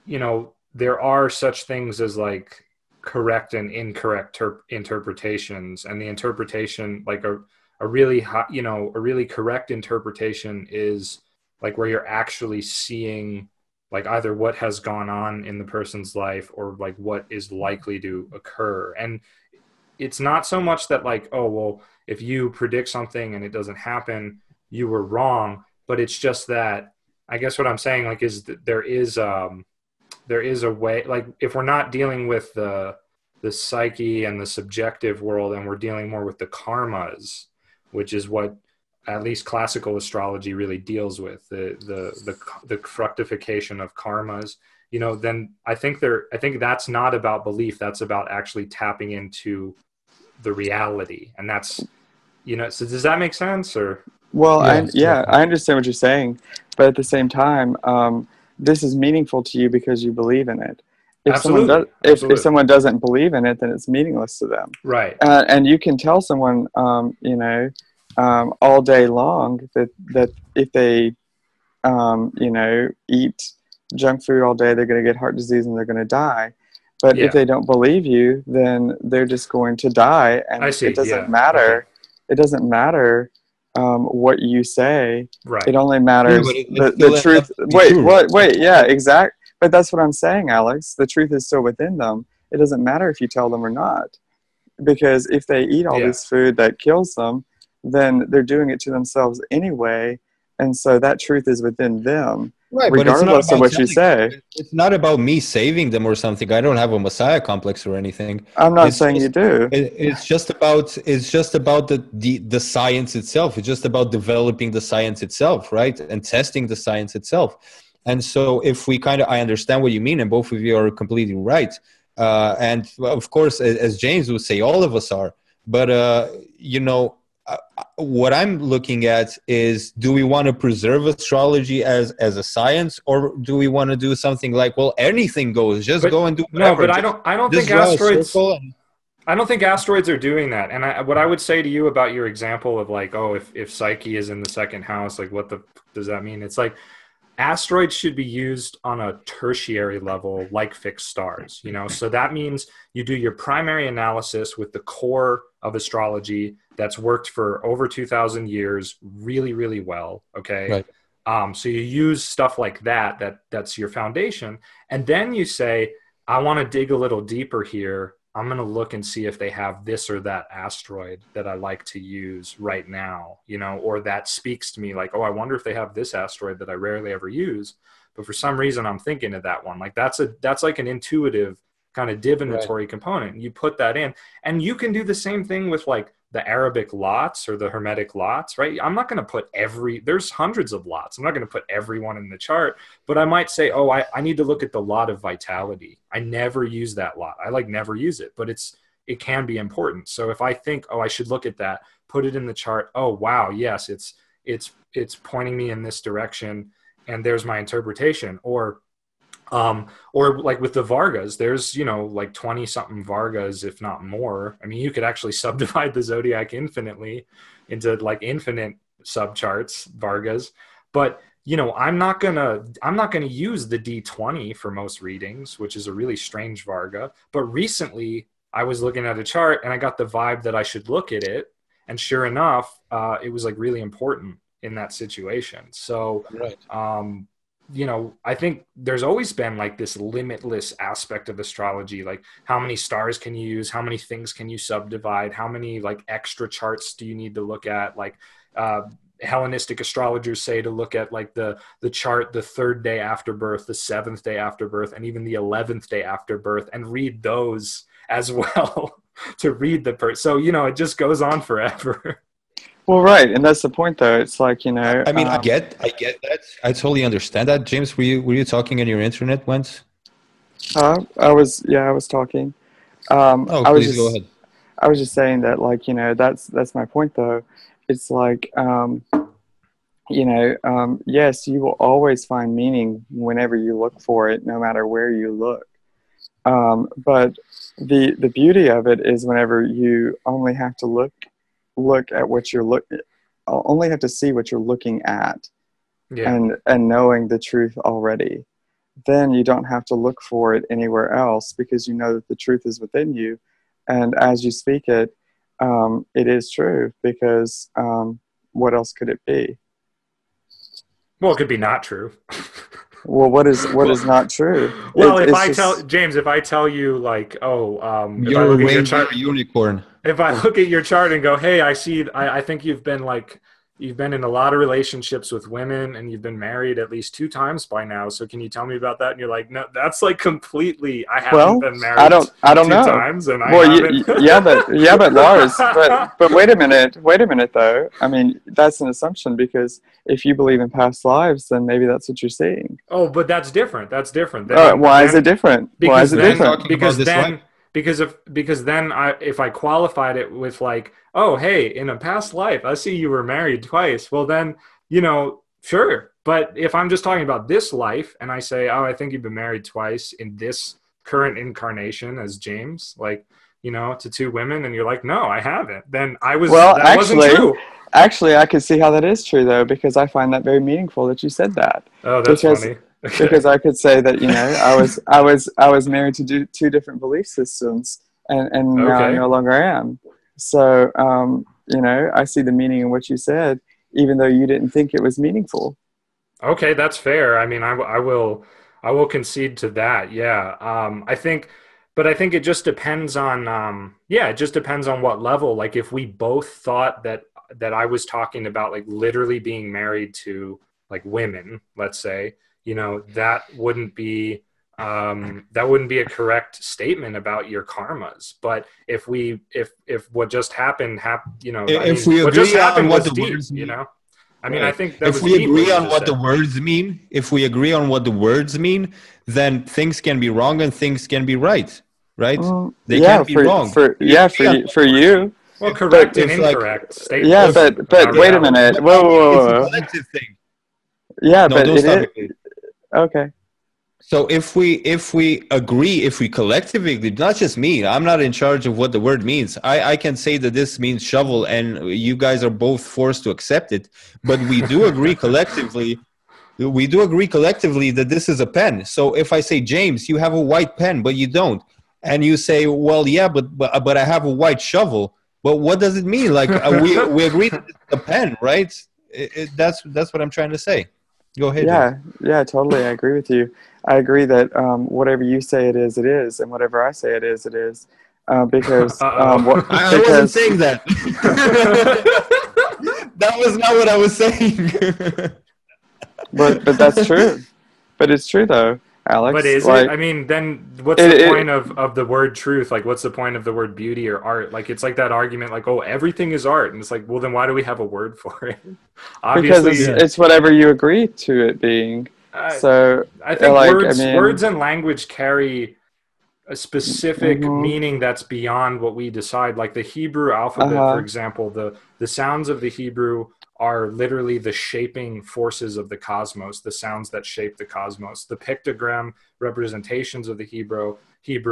there are such things as, like, correct and incorrect interpretations, and the interpretation, like a really high, a really correct interpretation is like where you're actually seeing, like, either what has gone on in the person's life or, like, what is likely to occur. And it's not so much that, like, oh, well, if you predict something and it doesn't happen, you were wrong. But it's just that, I guess what I'm saying, like, is that there is a way, like, if we're not dealing with the psyche and the subjective world, and we're dealing more with the karmas, which is what at least classical astrology really deals with, the fructification of karmas, then I think that's not about belief. That's about actually tapping into the reality. And that's, so does that make sense? Or Well, Yeah. I understand what you're saying, but at the same time, this is meaningful to you because you believe in it. If someone does, absolutely, if absolutely. someone doesn't believe in it, then it's meaningless to them. Right. And you can tell someone, all day long that if they, eat junk food all day, they're going to get heart disease and they're going to die. But if Yeah. they don't believe you, then they're just going to die, and I see. it doesn't Yeah. matter. Okay. It doesn't matter what you say. Right. It only Yeah, matters but it the still ends up truth. to be true, right? Wait. Yeah, exact. But that's what I'm saying, Alex. The truth is still within them. It doesn't matter if you tell them or not, because if they eat all Yeah. this food that kills them, then they're doing it to themselves anyway, and so that truth is within them, Right, but it's not regardless of about what you telling say. them. It's not about me saving them or something. I don't have a messiah complex or anything. I'm not It's saying you just do. it's just about the science itself. It's just about developing the science itself, right? And testing the science itself. And so if we I understand what you mean, and both of you are completely right. And well, of course, as James would say, all of us are. But what I'm looking at is, do we want to preserve astrology as a science, or do we want to do something like, well, anything goes, just But go and do no, whatever. but I don't Just think draw a asteroids. circle and I don't think asteroids are doing that. And what I would say to you about your example of, like, oh, if Psyche is in the second house, like, what does that mean? It's like, asteroids should be used on a tertiary level, like fixed stars, So that means you do your primary analysis with the core of astrology that's worked for over 2,000 years really, really well, okay? right. So you use stuff like that's your foundation. And then you say, I want to dig a little deeper here. I'm going to look and see if they have this or that asteroid that I like to use right now, or that speaks to me, like, oh, I wonder if they have this asteroid that I rarely ever use, but for some reason I'm thinking of that one. Like, that's like an intuitive kind of divinatory component. You put that in, and you can do the same thing with, like, the Arabic lots or the Hermetic lots, right? I'm not going to put there's hundreds of lots. I'm not going to put everyone in the chart, but I might say, oh, I need to look at the lot of vitality. I never use that lot. I never use it, but it can be important. So if I think, oh, I should look at that, put it in the chart. Oh, wow. Yes. It's pointing me in this direction, and there's my interpretation. Or like with the Vargas, there's, 20 something Vargas, if not more. I mean, you could actually subdivide the zodiac infinitely into like infinite subcharts, Vargas. But, I'm not going to use the D20 for most readings, which is a really strange Varga. But recently I was looking at a chart and I got the vibe that I should look at it. And sure enough, it was like really important in that situation. So, Right. I think there's always been like this limitless aspect of astrology. Like, how many stars can you use? How many things can you subdivide? How many like extra charts do you need to look at? Like, Hellenistic astrologers say to look at like the chart the 3rd day after birth, the 7th day after birth, and even the 11th day after birth, and read those as well to read the person. So, it just goes on forever. Well, right, and that's the point, though. It's like, I mean, I get that. I totally understand that. James, were you talking and your internet went? I was talking. Please go ahead. I was just saying that, like, that's my point, though. It's like, yes, you will always find meaning whenever you look for it, no matter where you look. But the beauty of it is whenever you only have to look at what only have to see what you're looking at, and knowing the truth already, then you don't have to look for it anywhere else, because you know that the truth is within you, and as you speak it, it is true, because what else could it be? Well, it could be not true. Well, what is not true? Well, if I tell you like, you're a rainbow unicorn. If I look at your chart and go, hey, I think you've been in a lot of relationships with women, and you've been married at least 2 times by now. So can you tell me about that? And you're like, no, that's like completely. I haven't been married. I don't 2 know. Times, and I haven't. but Lars, but wait a minute though. I mean, that's an assumption, because if you believe in past lives, then maybe that's what you're seeing. Oh, but that's different. That's different. Why is it different? Because then, because then if I qualified it with like, oh, hey, in a past life, I see you were married twice. Well, then, sure. But if I'm just talking about this life and I say, oh, I think you've been married twice in this current incarnation as James, like, to 2 women, and you're like, no, I haven't. Then wasn't true. Actually, I could see how that is true, though, because I find that very meaningful that you said that. Oh, that's funny. Okay. Because I could say that, I was married to 2 different belief systems, and now I no longer am. So, I see the meaning in what you said, even though you didn't think it was meaningful. Okay, that's fair. I mean, I will concede to that. Yeah. I think it just depends on, it just depends on what level. Like, if we both thought that I was talking about like literally being married to like women, let's say, that wouldn't be a correct statement about your karmas. But if what just happened, if we agree on what the words mean, I mean, I think that if we agree on what the words mean, then things can be wrong and things can be right, right? They can't be wrong. For you. Well, correct and incorrect statement. Yeah, but wait a minute. Whoa. It's a collective thing. Yeah, no, but it is. Okay. So if we collectively, not just me, I'm not in charge of what the word means. I can say that this means shovel, and you guys are both forced to accept it. But we do agree collectively. We do agree collectively that this is a pen. So if I say, James, you have a white pen, but you don't, and you say, well, yeah, but I have a white shovel. But what does it mean? Like we agree that it's a pen, right? That's what I'm trying to say. Go ahead. Yeah, totally. I agree with you. I agree that whatever you say it is, and whatever I say it is, because I wasn't saying that. That was not what I was saying. but that's true. But it's true though. Alex. But is like, it? I mean, then what's the point of the word truth? Like, what's the point of the word beauty or art? Like, it's like that argument, like, oh, everything is art, and it's like, well, then why do we have a word for it? because Obviously, it's whatever you agree to it being. uh, So, I think like, I words mean, and language carry a specific mm-hmm, meaning that's beyond what we decide. Like the Hebrew alphabet, for uh-huh, example, the sounds of the Hebrew are literally the shaping forces of the cosmos, the sounds that shape the cosmos. The pictogram representations of the Hebrew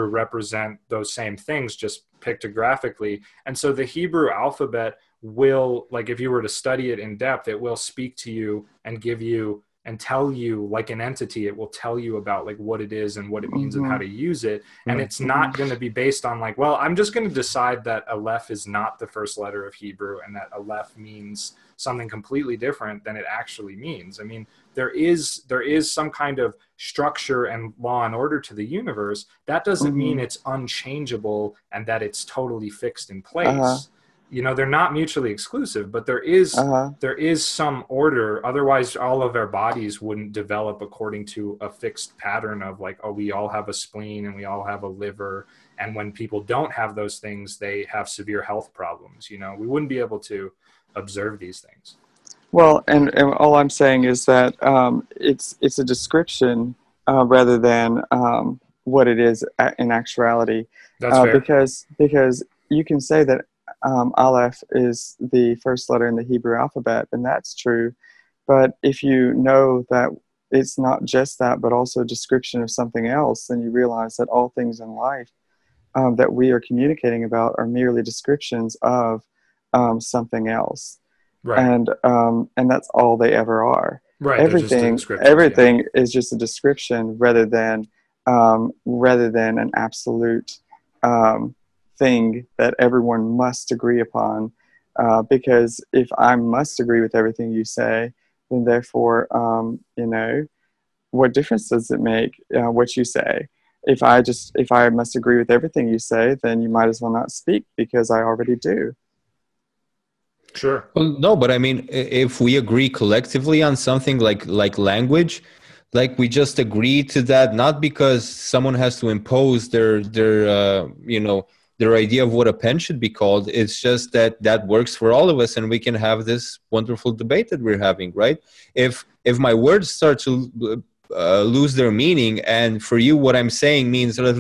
represent those same things, just pictographically. And so the Hebrew alphabet will, like, if you were to study it in depth, it will speak to you and give you and tell you, like an entity. It will tell you about like what it is and what it means and how mm-hmm, to use it. And Right. it's mm-hmm, not going to be based on like, well, I'm just going to decide that Aleph is not the first letter of Hebrew and that Aleph means something completely different than it actually means. I mean, there is some kind of structure and law and order to the universe. That doesn't mean mm-hmm, it's unchangeable and that it's totally fixed in uh-huh, place. You know, they're not mutually exclusive, but there uh-huh, is some order. Otherwise, all of our bodies wouldn't develop according to a fixed pattern of like, oh, we all have a spleen and we all have a liver. And when people don't have those things, they have severe health problems. You know, we wouldn't be able to observe these things. Well, and all I'm saying is that it's a description rather than what it is in actuality, That's fair. because you can say that Aleph is the first letter in the Hebrew alphabet, and that's true. But if you know that it's not just that, but also a description of something else, then you realize that all things in life that we are communicating about are merely descriptions of something else, Right. and that's all they ever are. Right. They're just Everything descriptions. Yeah. everything is just a description rather than an absolute um, thing that everyone must agree upon. Because if I must agree with everything you say, then therefore, what difference does it make what you say? If I must agree with everything you say, then you might as well not speak because I already do. Sure. Well, no, but I mean, if we agree collectively on something like language, like we just agree to that, not because someone has to impose their idea of what a pen should be called. It's just that that works for all of us, and we can have this wonderful debate that we're having, right? If my words start to lose their meaning, and for you, what I'm saying means there's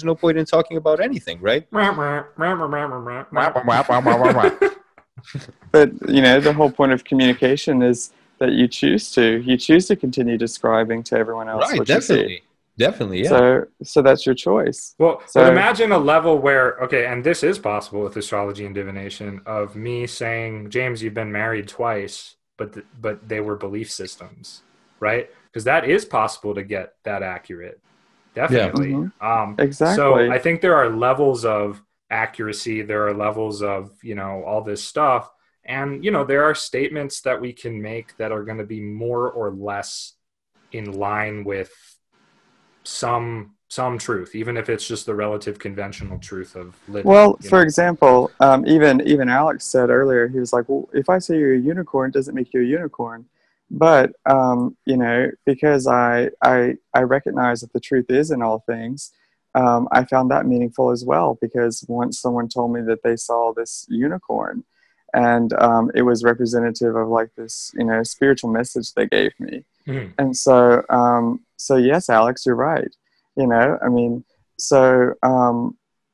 no point in talking about anything, right? But the whole point of communication is that you choose to continue describing to everyone else Right, what you see. definitely, yeah. So that's your choice. Well, but So imagine a level where, okay, and this is possible with astrology and divination, of me saying, James, you've been married twice, but they were belief systems, right? Because that is possible to get that accurate, Yeah. definitely. mhm, So exactly. I think there are levels of accuracy, there are levels of, all this stuff. And, there are statements that we can make that are going to be more or less in line with some truth, even if it's just the relative conventional truth of living. Well, for example, even Alex said earlier, he was like, "Well, if I say you're a unicorn, does it make you a unicorn?" But because I recognize that the truth is in all things, I found that meaningful as well. Because once someone told me that they saw this unicorn, and it was representative of like this spiritual message they gave me, Mhm. and so yes, Alex, you're right. I mean, so.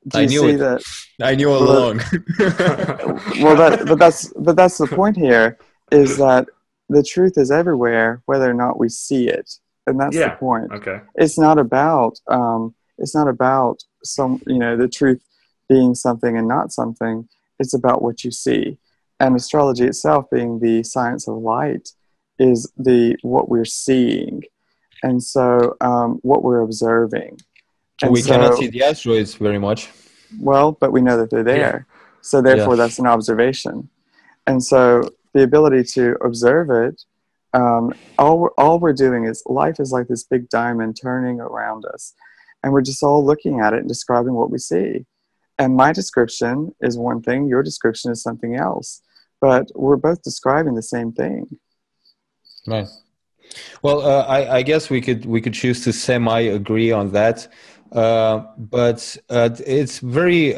Do I you knew see it. that? I knew all Well, along. well, that's the point here, is that the truth is everywhere, whether or not we see it, and that's the Yeah. point. Okay. It's not about some the truth being something and not something. It's about what you see, and astrology itself, being the science of light, is the what we're seeing, and so what we're observing, and We cannot see so. the asteroids very much. Well, but we know that they're Yeah. there. So Yeah. therefore, that's an observation. And so the ability to observe it, all we're doing is life is like this big diamond turning around us. And we're just all looking at it and describing what we see. And my description is one thing, your description is something else. But we're both describing the same thing. Right. Well, I guess we could choose to semi-agree on that, but it's very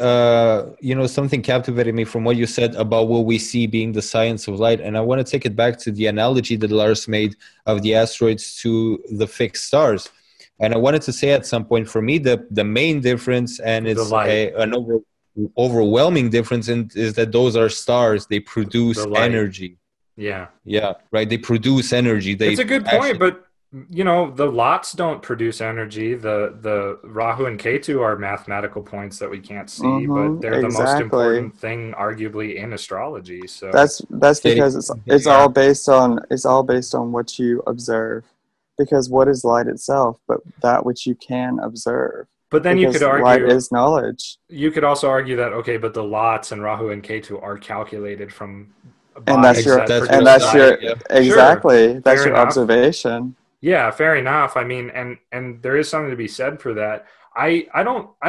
something captivated me from what you said about what we see being the science of light, and I want to take it back to the analogy that Lars made of the asteroids to the fixed stars, and I wanted to say at some point for me the main difference, and The it's light. an overwhelming difference, is that those are stars. They The produce light. energy. Yeah. Yeah, right. They produce energy. It's a They good point, actually. but the lots don't produce energy. The Rahu and Ketu are mathematical points that we can't see, but they're the most Exactly. important thing arguably in astrology. So That's They, because they are. it's all based on what you observe. Because what is light itself but that which you can observe? but then Because light is knowledge. you could also argue that okay, but the lots and Rahu and Ketu are calculated from And that's bodies your that That's produce real. light. Yeah. Sure, exactly, that's fair your enough. observation. Yeah, fair enough. I mean, and there is something to be said for that. I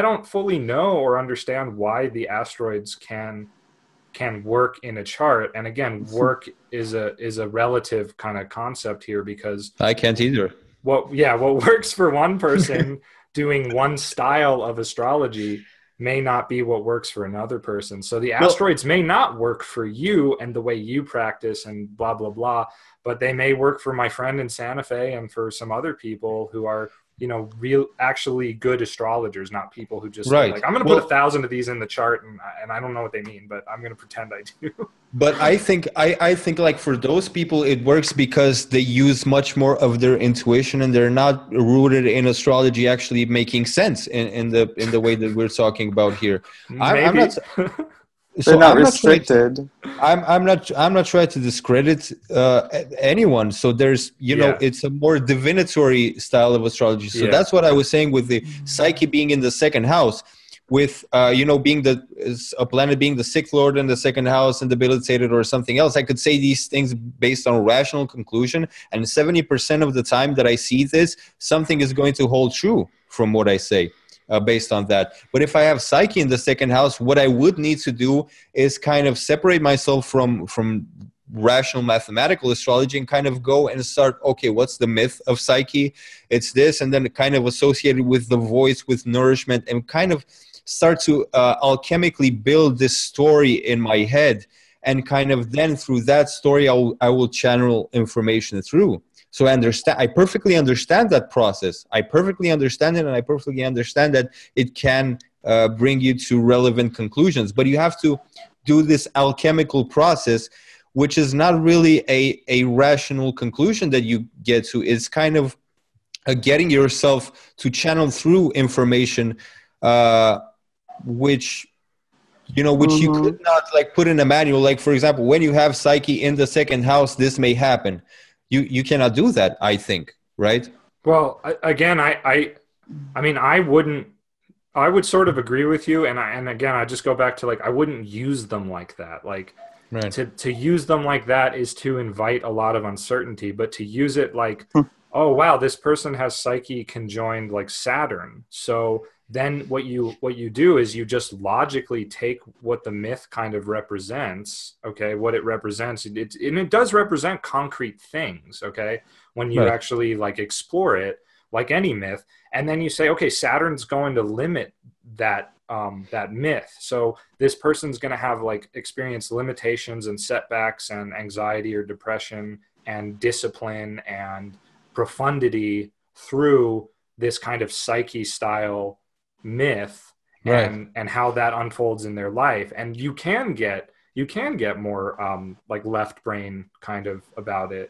don't fully know or understand why the asteroids can work in a chart. And again, work is a relative kind of concept here because I can't either. what works for one person doing one style of astrology may not be what works for another person. So the Well, asteroids may not work for you and the way you practice and blah blah blah, but they may work for my friend in Santa Fe and for some other people who are real actually good astrologers, not people who just are right. like, I'm going to put Well, 1,000 of these in the chart and I don't know what they mean, but I'm going to pretend I do. but I think like for those people it works because they use much more of their intuition and they're not rooted in astrology actually making sense in the way that we're talking about here. I'm not Maybe. They're so not I'm not trying to restricted. I'm not trying to discredit anyone. So there's Yeah. it's a more divinatory style of astrology. So Yeah. that's what I was saying with the psyche being in the second house, with being a planet being the sixth lord in the second house and debilitated or something else. I could say these things based on rational conclusion, and 70% of the time that I see this, something is going to hold true from what I say. Based on that. But if I have psyche in the second house, what I would need to do is kind of separate myself from rational mathematical astrology and kind of go and start, okay, what's the myth of psyche? It's this, and then kind of associated with the voice, with nourishment, and kind of start to alchemically build this story in my head, and kind of then through that story I will channel information through. So I perfectly understand that process. I perfectly understand it, and I perfectly understand that it can bring you to relevant conclusions. But you have to do this alchemical process, which is not really a rational conclusion that you get to. It's kind of getting yourself to channel through information, uh, which which you could Hmm. not like put in a manual. Like for example, when you have psyche in the second house, this may happen. You cannot do that, I think, right? Well, again, I mean, I would sort of agree with you. And again, I just go back to like, I wouldn't use them like that. Like Right. to use them like that is to invite a lot of uncertainty, but to use it like, oh, wow, this person has psyche conjoined like Saturn. So then what you do is you just logically take what the myth kind of represents, okay, what it represents, and it does represent concrete things, okay, when you Right. actually like explore it like any myth, and then you say, okay, Saturn's going to limit that myth. So this person's going to have like experience limitations and setbacks and anxiety or depression and discipline and profundity through this kind of psyche style myth, Right. and how that unfolds in their life. And you can get more like left brain kind of about it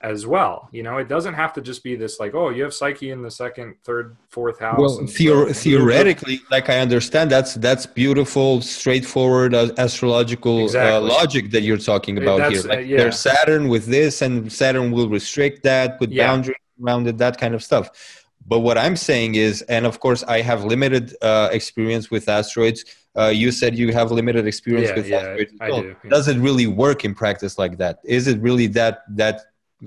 as well. It doesn't have to just be this like, oh, you have psyche in the second, third, fourth house, Well, and so theoretically, like I understand, that's beautiful, straightforward astrological exactly. logic that you're talking about here. That's Like there's yeah. Saturn with this, and Saturn will restrict that, put Yeah. boundaries around it, that kind of stuff. But what I'm saying is, and of course, I have limited experience with asteroids. You said you have limited experience Yeah, with yeah, asteroids as I well. do. Yeah. Does it really work in practice like that? Is it really that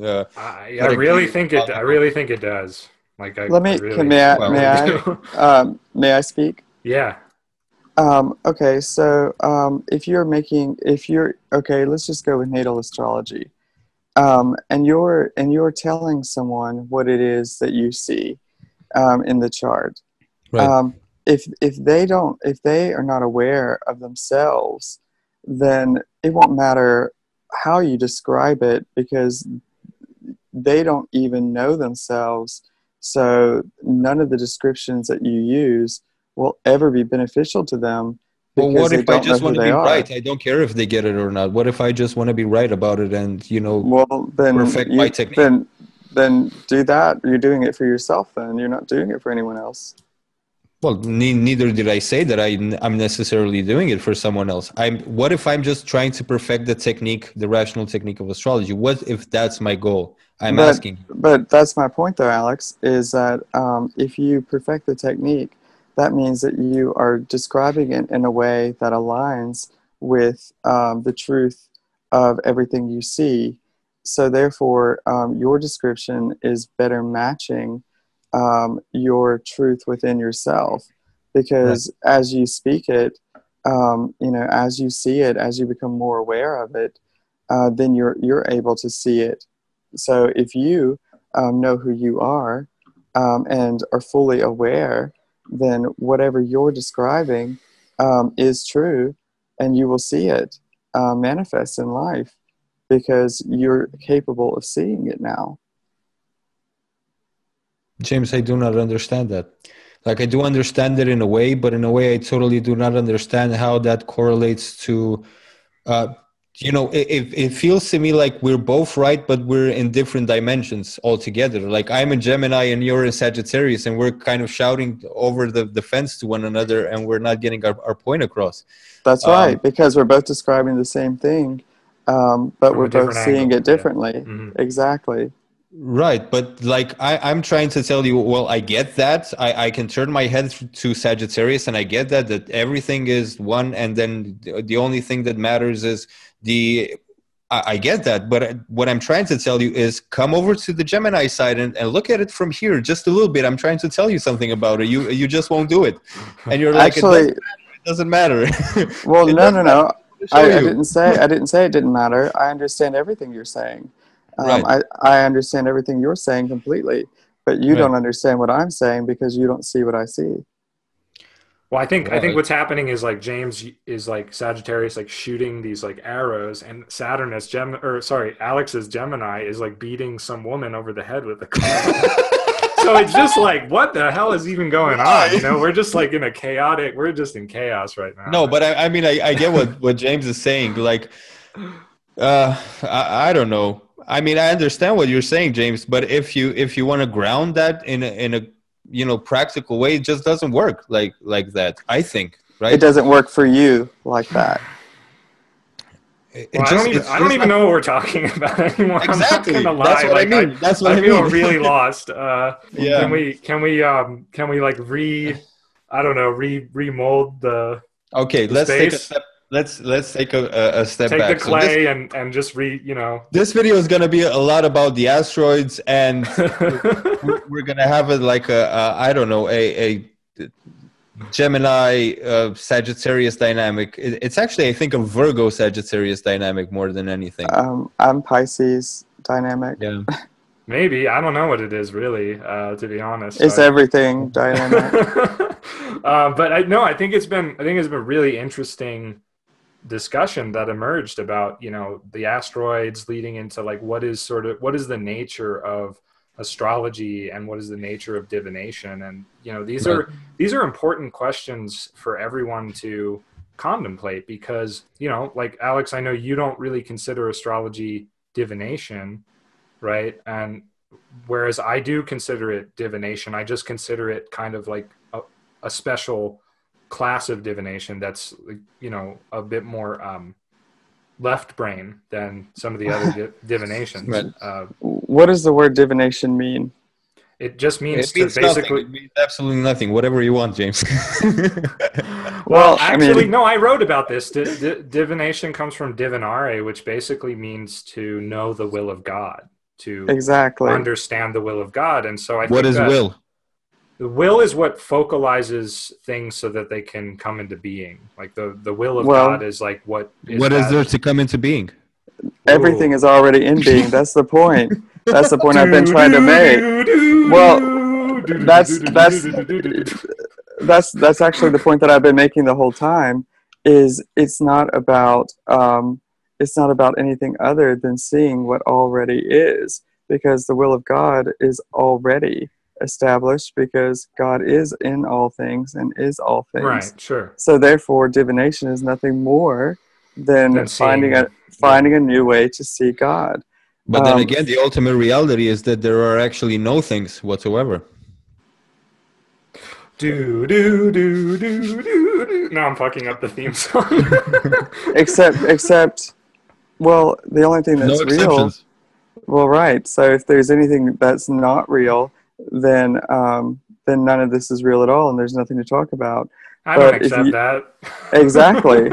uh, I really categorically think it. I logical? really think it does. Like Let I me can really, I Well, really okay. do. may I speak? Yeah. Okay, so if you're okay, let's just go with natal astrology. and you're telling someone what it is that you see in the chart. Right. If they are not aware of themselves, then it won't matter how you describe it, because they don't even know themselves. So none of the descriptions that you use will ever be beneficial to them, Well, because what they if I don't know just who want to they be are. right? I don't care if they get it or not. What if I just want to be right about it and, Well, then perfect my you technique? then do that. You're doing it for yourself. Then you're not doing it for anyone else. Well, neither did I say that I'm necessarily doing it for someone else. What if I'm just trying to perfect the technique, the rational technique of astrology? What if that's my goal? I'm But asking you. but that's my point, though, Alex. Is that if you perfect the technique, that means that you are describing it in a way that aligns with the truth of everything you see. So therefore, your description is better matching your truth within yourself, Right. because as you speak it, as you see it, as you become more aware of it, then you're able to see it. So if you know who you are and are fully aware, then whatever you're describing is true, and you will see it manifest in life, because you're capable of seeing it now. James, I do not understand that. Like, I do understand it in a way, but in a way, I totally do not understand how that correlates to, uh, it feels to me like we're both right, but we're in different dimensions altogether. Like, I'm a Gemini and you're a Sagittarius, and we're kind of shouting over the fence to one another, and we're not getting our point across. That's Um, right, because we're both describing the same thing, but from we're a both different seeing angle. it Yeah. differently. Hmm. Exactly. Right, but like I'm trying to tell you, well, I get that. I can turn my head to Sagittarius, and I get that everything is one, and then the only thing that matters is the. I get that, but what I'm trying to tell you is come over to the Gemini side and look at it from here just a little bit. I'm trying to tell you something about it. You just won't do it, and you're like, it Actually, doesn't matter. well, It no, doesn't no, matter. no. To show I you. didn't say it didn't matter. I understand everything you're saying. Right, I understand everything you're saying completely, but you right. don't understand what I'm saying because you don't see what I see. Well, I think Well, what's happening is like James is like Sagittarius, like shooting these like arrows, and Saturn as Alex as Gemini is like beating some woman over the head with a car. So it's just like, what the hell is even going on? why? We're just like we're just in chaos right No, now. but I mean, I get what James is saying. Like, I don't know. I mean, I understand what you're saying, James. But if you want to ground that in a practical way, it just doesn't work like that. I think, It right? doesn't work for you like that. Well, It's I don't just even not know what we're talking about anymore. I'm not exactly. gonna That's lie. what I Like mean. That's what I I feel mean. really lost. Can Yeah. Hmm. we like I don't know, remold Okay. the Let's take a space? step. Let's take a step Take the back. So this clay and just this video is gonna be a lot about the asteroids, and we're gonna have it like I don't know, a Gemini Sagittarius dynamic. It's actually, I think, a Virgo Sagittarius dynamic more than anything. I'm Pisces dynamic. Yeah. maybe, I don't know what it is really, to be honest. It's everything dynamic. But I think it's been really interesting discussion that emerged about the asteroids leading into like what is the nature of astrology and what is the nature of divination, and Right. these are important questions for everyone to contemplate, because like Alex, I know you don't really consider astrology divination, right? And whereas I do consider it divination, I just consider it kind of like a special class of divination that's a bit more left brain than some of the other divinations. Right. What does the word divination mean? It just means It to means nothing. basically. It means absolutely nothing. Whatever you want, James. Well, Well, I actually, mean, no, I wrote about this. Divination comes from divinare, which basically means to know the will of God, to exactly. understand the will of God. And so I What think is that will? the will is what focalizes things so that they can come into being. Like the will of God Well, is like what is What is that. there to come into being? everything is already in being. That's the point. That's the point I've been trying to make. Well, that's actually the point that I've been making the whole time. Is it's not about anything other than seeing what already is, because the will of God is already established, because God is in all things and is all things. Right, sure. So therefore, divination is nothing more than finding a new way to see God. But then again, the ultimate reality is that there are actually no things whatsoever. Do do do do do do. Now I'm fucking up the theme song. except, well, the only thing that's No exceptions. real. Well, right. So if there's anything that's not real, then none of this is real at all, and there's nothing to talk about. I don't accept that. Exactly.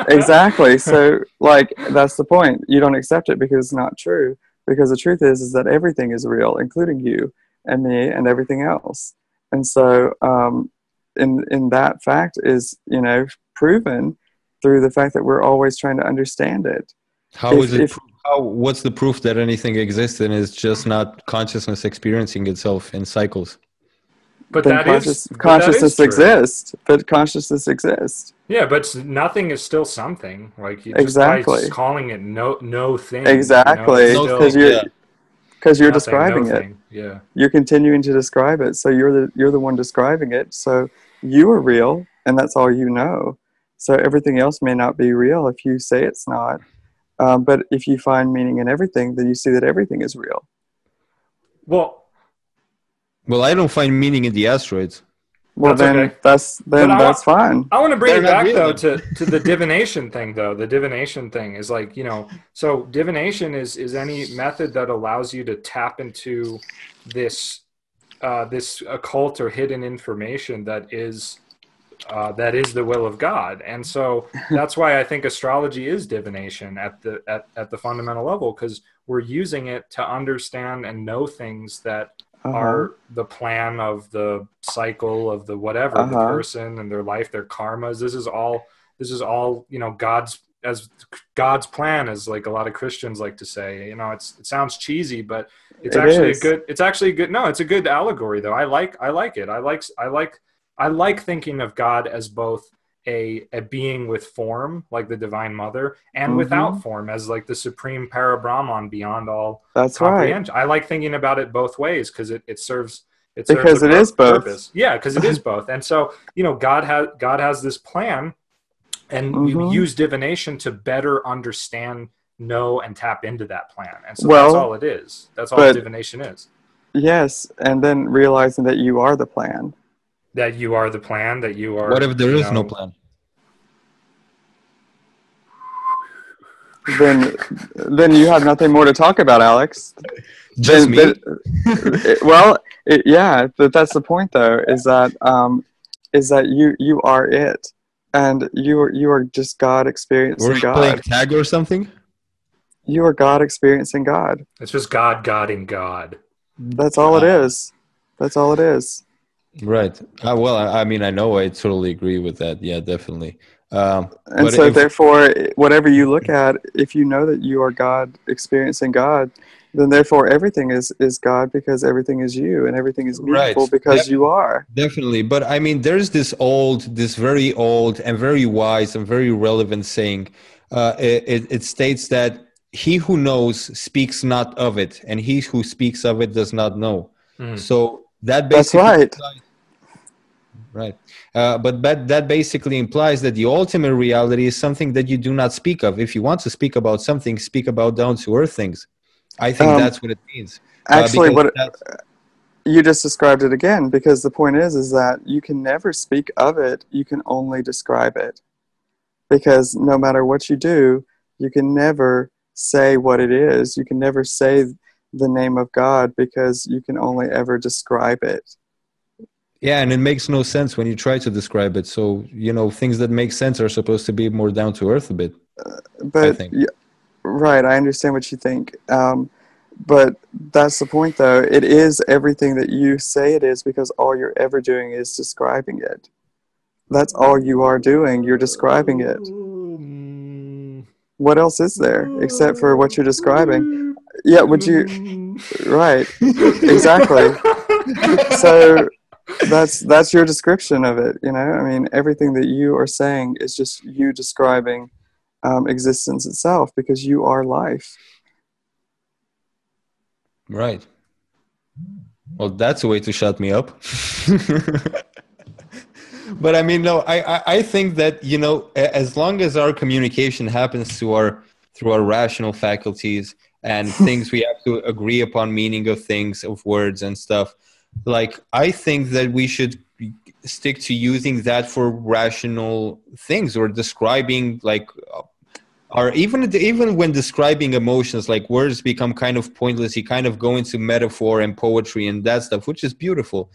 Exactly. So, like, that's the point. You don't accept it because it's not true. Because the truth is that everything is real, including you and me and everything else. And so, in that fact is, proven through the fact that we're always trying to understand it. What's the proof that anything exists and is just not consciousness experiencing itself in cycles? But consciousness exists. But consciousness exists. Yeah, but nothing is still something. Like exactly. Just by calling it no thing. Exactly, because you're describing it. Yeah, you're continuing to describe it. So you're the one describing it. So you are real, and that's all you know. So everything else may not be real if you say it's not. But if you find meaning in everything, then you see that everything is real. Well, I don't find meaning in the asteroids. Well, that's fine. I want to bring it back though to the divination thing though. The divination thing is like, so divination is any method that allows you to tap into this occult or hidden information that is the will of God. And so that's why I think astrology is divination at the fundamental level, because we're using it to understand and know things that are the plan of the cycle of the whatever, the person and their life, their karmas. This is all God's plan, as like a lot of Christians like to say. It sounds cheesy, but it's actually a good allegory though. I like it. I like thinking of God as both a being with form, like the Divine Mother, and without form, as like the supreme Parabrahman beyond all comprehension. Right. I like thinking about it both ways because it serves a purpose. Both. Yeah, because it is both. And so God has this plan, and you use divination to better understand, know, and tap into that plan. And so that's all it is. That's all divination is. Yes, and then realizing that you are the plan. That you are the plan, that you are... What if there is no plan? Then you have nothing more to talk about, Alex. Just me? That's the point, though, is that you are it. And you are just God experiencing God. We're playing tag or something? You are God experiencing God. It's just God in God. That's all it is. That's all it is. Right. Well, I mean, I know I totally agree with that. Yeah, definitely. And so therefore, whatever you look at, if you know that you are God experiencing God, then therefore everything is God, because everything is you, and everything is meaningful because you are. Definitely. But I mean, there's this very old and very wise and very relevant saying. It states that he who knows speaks not of it, and he who speaks of it does not know. So that basically... That's right. Right. But that basically implies that the ultimate reality is something that you do not speak of. If you want to speak about something, speak about down-to-earth things. I think that's what it means. Actually, you just described it again, because the point is that you can never speak of it. You can only describe it. Because no matter what you do, you can never say what it is. You can never say the name of God, because you can only ever describe it. Yeah, and it makes no sense when you try to describe it. So, things that make sense are supposed to be more down to earth a bit. I think. Right, I understand what you think. But that's the point, though. It is everything that you say it is, because all you're ever doing is describing it. That's all you are doing. You're describing it. What else is there except for what you're describing? Yeah, would you? Right, exactly. So that's your description of it. I mean, everything that you are saying is just you describing existence itself, because you are life. Right. Well, that's a way to shut me up. But I mean, no, I think that, as long as our communication happens through our rational faculties and things we have to agree upon meaning of things, of words and stuff, like, I think that we should stick to using that for rational things, or describing, like, or even when describing emotions, like, words become kind of pointless. You kind of go into metaphor and poetry and that stuff, which is beautiful.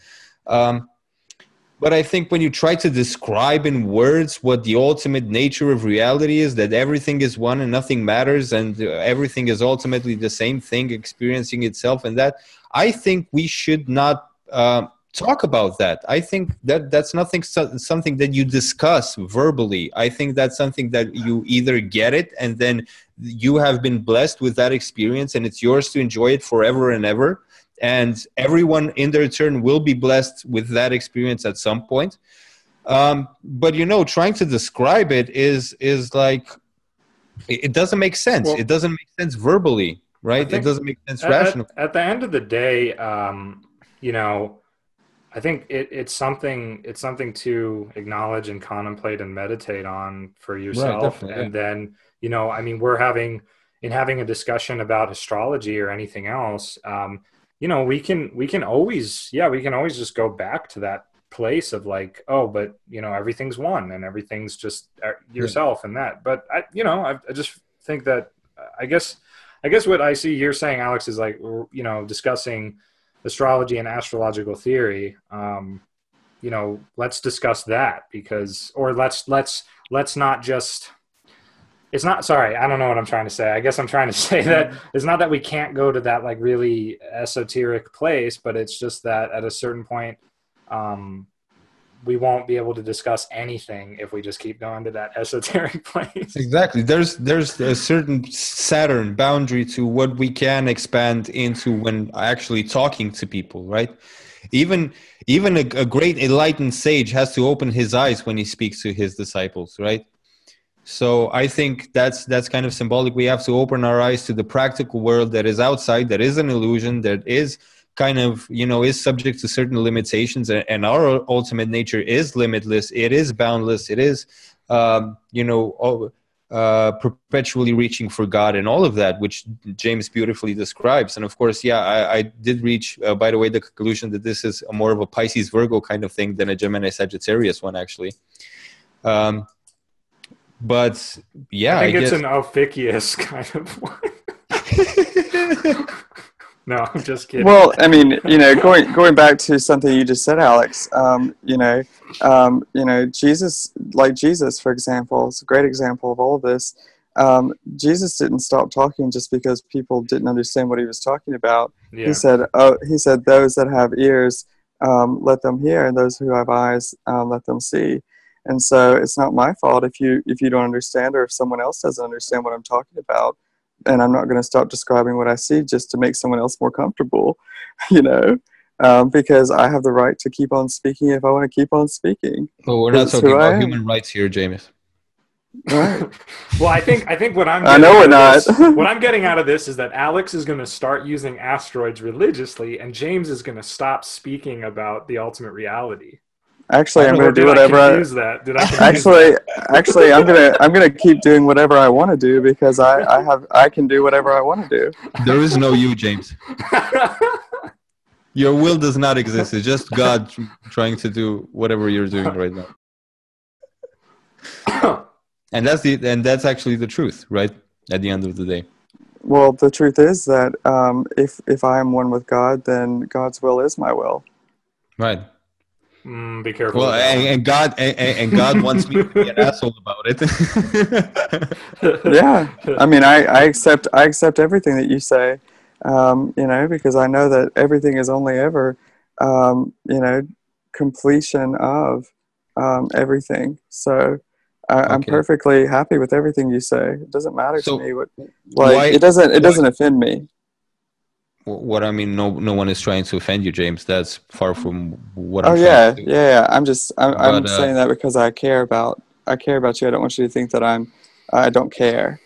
But I think when you try to describe in words what the ultimate nature of reality is, that everything is one and nothing matters, and everything is ultimately the same thing experiencing itself, and that, I think we should not talk about that. I think that that's something that you discuss verbally. I think that's something that you either get it, and then you have been blessed with that experience, and it's yours to enjoy it forever and ever. And everyone in their turn will be blessed with that experience at some point. But trying to describe it is like, it doesn't make sense. Well, it doesn't make sense verbally, right? It doesn't make sense rationally. At the end of the day, I think it's something to acknowledge and contemplate and meditate on for yourself. Right, and then, I mean, we're having a discussion about astrology or anything else. We can always just go back to that place of like, oh, but everything's one and everything's just yourself and that. But I just think that I guess what I see you're saying, Alex, is like, discussing astrology and astrological theory. Let's discuss that, or let's not just. It's not, sorry, I don't know what I'm trying to say. I guess I'm trying to say that it's not that we can't go to that like really esoteric place, but it's just that at a certain point, we won't be able to discuss anything if we just keep going to that esoteric place. Exactly. There's a certain Saturn boundary to what we can expand into when actually talking to people, right? Even a great enlightened sage has to open his eyes when he speaks to his disciples, right? So I think that's kind of symbolic. We have to open our eyes to the practical world that is outside, that is an illusion, that is kind of, is subject to certain limitations. And our ultimate nature is limitless. It is boundless. It is, perpetually reaching for God and all of that, which James beautifully describes. And of course, I did reach, by the way, the conclusion that this is more of a Pisces Virgo kind of thing than a Gemini Sagittarius one, actually. But yeah, I think it's an Ophiuchus kind of one. No, I'm just kidding. Well, I mean, going back to something you just said, Alex. Jesus, for example, is a great example of all of this. Jesus didn't stop talking just because people didn't understand what he was talking about. Yeah. He said, "Those that have ears, let them hear, and those who have eyes, let them see." And so it's not my fault if you don't understand, or if someone else doesn't understand what I'm talking about. And I'm not going to stop describing what I see just to make someone else more comfortable, because I have the right to keep on speaking if I want to keep on speaking. Well, we're not talking about human rights here, James. Right. Well, I think what I'm what I'm getting out of this is that Alex is going to start using asteroids religiously, and James is going to stop speaking about the ultimite reality. Actually, I'm going to do whatever I Actually, I'm gonna keep doing whatever I want to do, because I can do whatever I want to do. There is no you, James. Your will does not exist. It's just God trying to do whatever you're doing right now. And that's actually the truth, right? At the end of the day. Well, the truth is that if I am one with God, then God's will is my will. Right. Be careful. Well, and God wants me to be an asshole about it. Yeah, I mean, I accept everything that you say, because I know that everything is only ever, completion of everything. So, I'm Okay. perfectly happy with everything you say. It doesn't matter to So me what, why? like, it doesn't offend me. What I mean, no one is trying to offend you, James. That's far from what Oh I'm trying to yeah, do. yeah, yeah. I'm But saying that because I care about you. I don't want you to think that I don't care.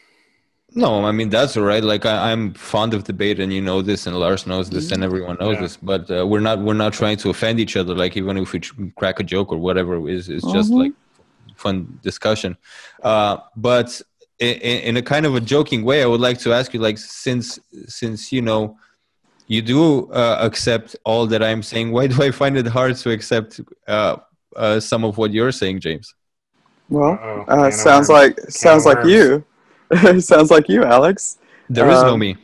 no, I mean that's all right. Like I'm fond of debate, and you know this, and Lars knows this, and Mhm. everyone knows Yeah. this. But we're not trying to offend each other. Like even if we crack a joke or whatever, is just like Mhm. fun discussion. But in a kind of a joking way, I would like to ask you, like since you do accept all that I'm saying, why do I find it hard to accept some of what you're saying, James? Well, Uh-oh. Can of sounds worms. like Can of worms. you. Sounds like you, Alex. There is no Um, me.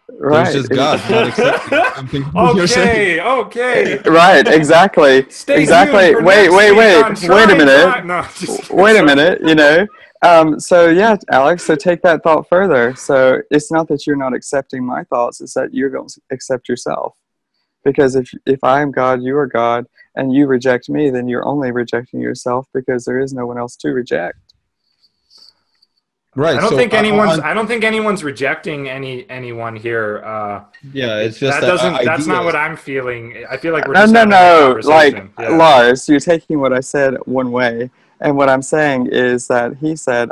There's right. just God not accepting something that you're saying. Okay, okay. Right, exactly. Stay tuned Exactly. for next week on Wait a Trine minute. Time. No, just kidding. Wait a Sorry. minute, So yeah, Alex, so take that thought further. So it's not that you're not accepting my thoughts, it's that you don't accept yourself. Because if I am God, you are God, and you reject me, then you're only rejecting yourself because there is no one else to reject. Right. I don't So think anyone's rejecting anyone here. yeah, it's just That doesn't. That's not ideas. what I'm feeling. I feel like we're No, just no, having a no. Like, conversation. Yeah. Lars, you're taking what I said one way. And what I'm saying is that he said,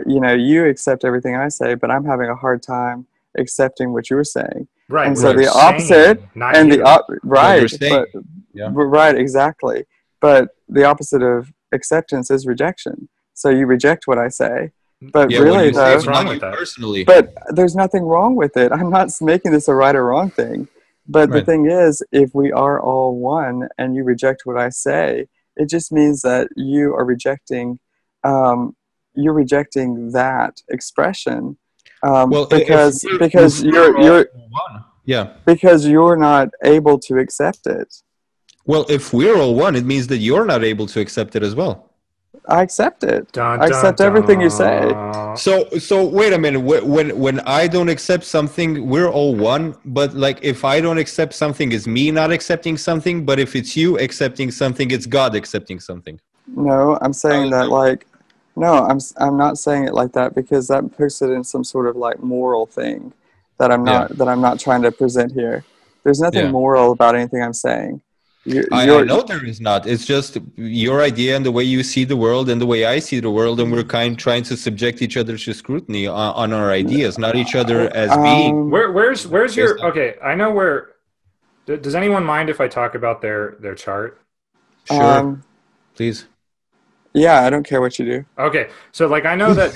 you accept everything I say, but I'm having a hard time accepting what you're saying. Right. And What so Right. you're the opposite, saying, not and you. What you're right, saying. Yeah. right, exactly. But the opposite of acceptance is rejection. So you reject what I say. But Yeah, what really, you say, What's though, but wrong not with you that? personally. but there's nothing wrong with it. I'm not making this a right or wrong thing. But the Right. thing is, if we are all one and you reject what I say, it just means that you are rejecting, you're rejecting that expression, Well, because if we're all one, yeah. because you're not able to accept it. Well, if we're all one, it means that you're not able to accept it as well. I accept it. Dun I dun accept everything you say. dun. So wait a minute. When I don't accept something, we're all one. But like, if I don't accept something, it's me not accepting something. But if it's you accepting something, it's God accepting something. No, I'm How saying does that that work? like, no, I'm not saying it like that because that puts it in some sort of like moral thing Yeah, that I'm not trying to present here. There's nothing yeah. moral about anything I'm saying. I You're know there is not. It's just your idea and the way you see the world and the way I see the world, and we're trying to subject each other to scrutiny on our ideas, not each other as being. Where's Based your on, okay? I know where. Does anyone mind if I talk about their chart? sure, please. yeah, I don't care what you do. Okay, so like I know that.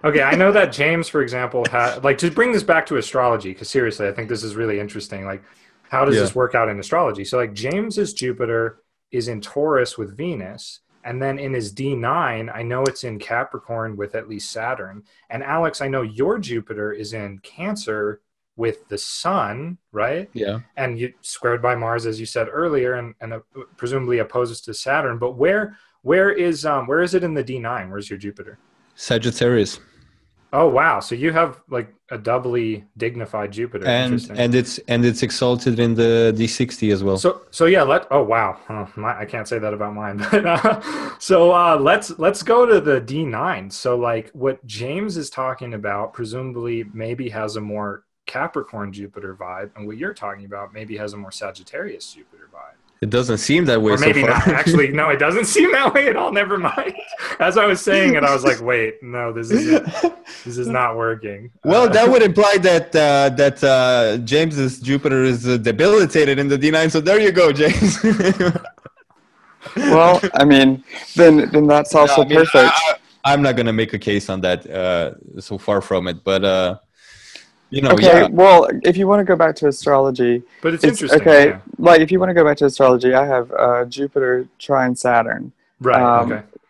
Okay, I know that James, for example, had like to bring this back to astrology because seriously, I think this is really interesting. Like, how does Yeah. this work out in astrology? So like James's Jupiter is in Taurus with Venus, and then in his D9, I know it's in Capricorn with at least Saturn. And Alex, I know your Jupiter is in Cancer with the Sun, right? Yeah. And you squared by Mars, as you said earlier, and presumably opposes to Saturn. But where is it in the D9? Where's your Jupiter? Sagittarius. Oh wow! So you have like a doubly dignified Jupiter. and Interesting. and it's exalted in the D60 as well. So yeah. Oh wow. I can't say that about mine. But let's go to the D9. So like what James is talking about, presumably maybe has a more Capricorn Jupiter vibe, and what you're talking about maybe has a more Sagittarius Jupiter vibe. It doesn't seem that way Or so maybe far. not. Actually, no, it doesn't seem that way at all. Never mind. As I was saying it, I was like, wait, no, this is not working. Well, that would imply that James's Jupiter is debilitated in the D9. So there you go, James. Well, I mean, then that's No, also I mean, perfect. I'm not gonna make a case on that. So far from it, but Okay, yeah, well, if you want to go back to astrology, But it's it's interesting, okay. yeah. Like, if you want to go back to astrology, I have Jupiter trine Saturn, Right.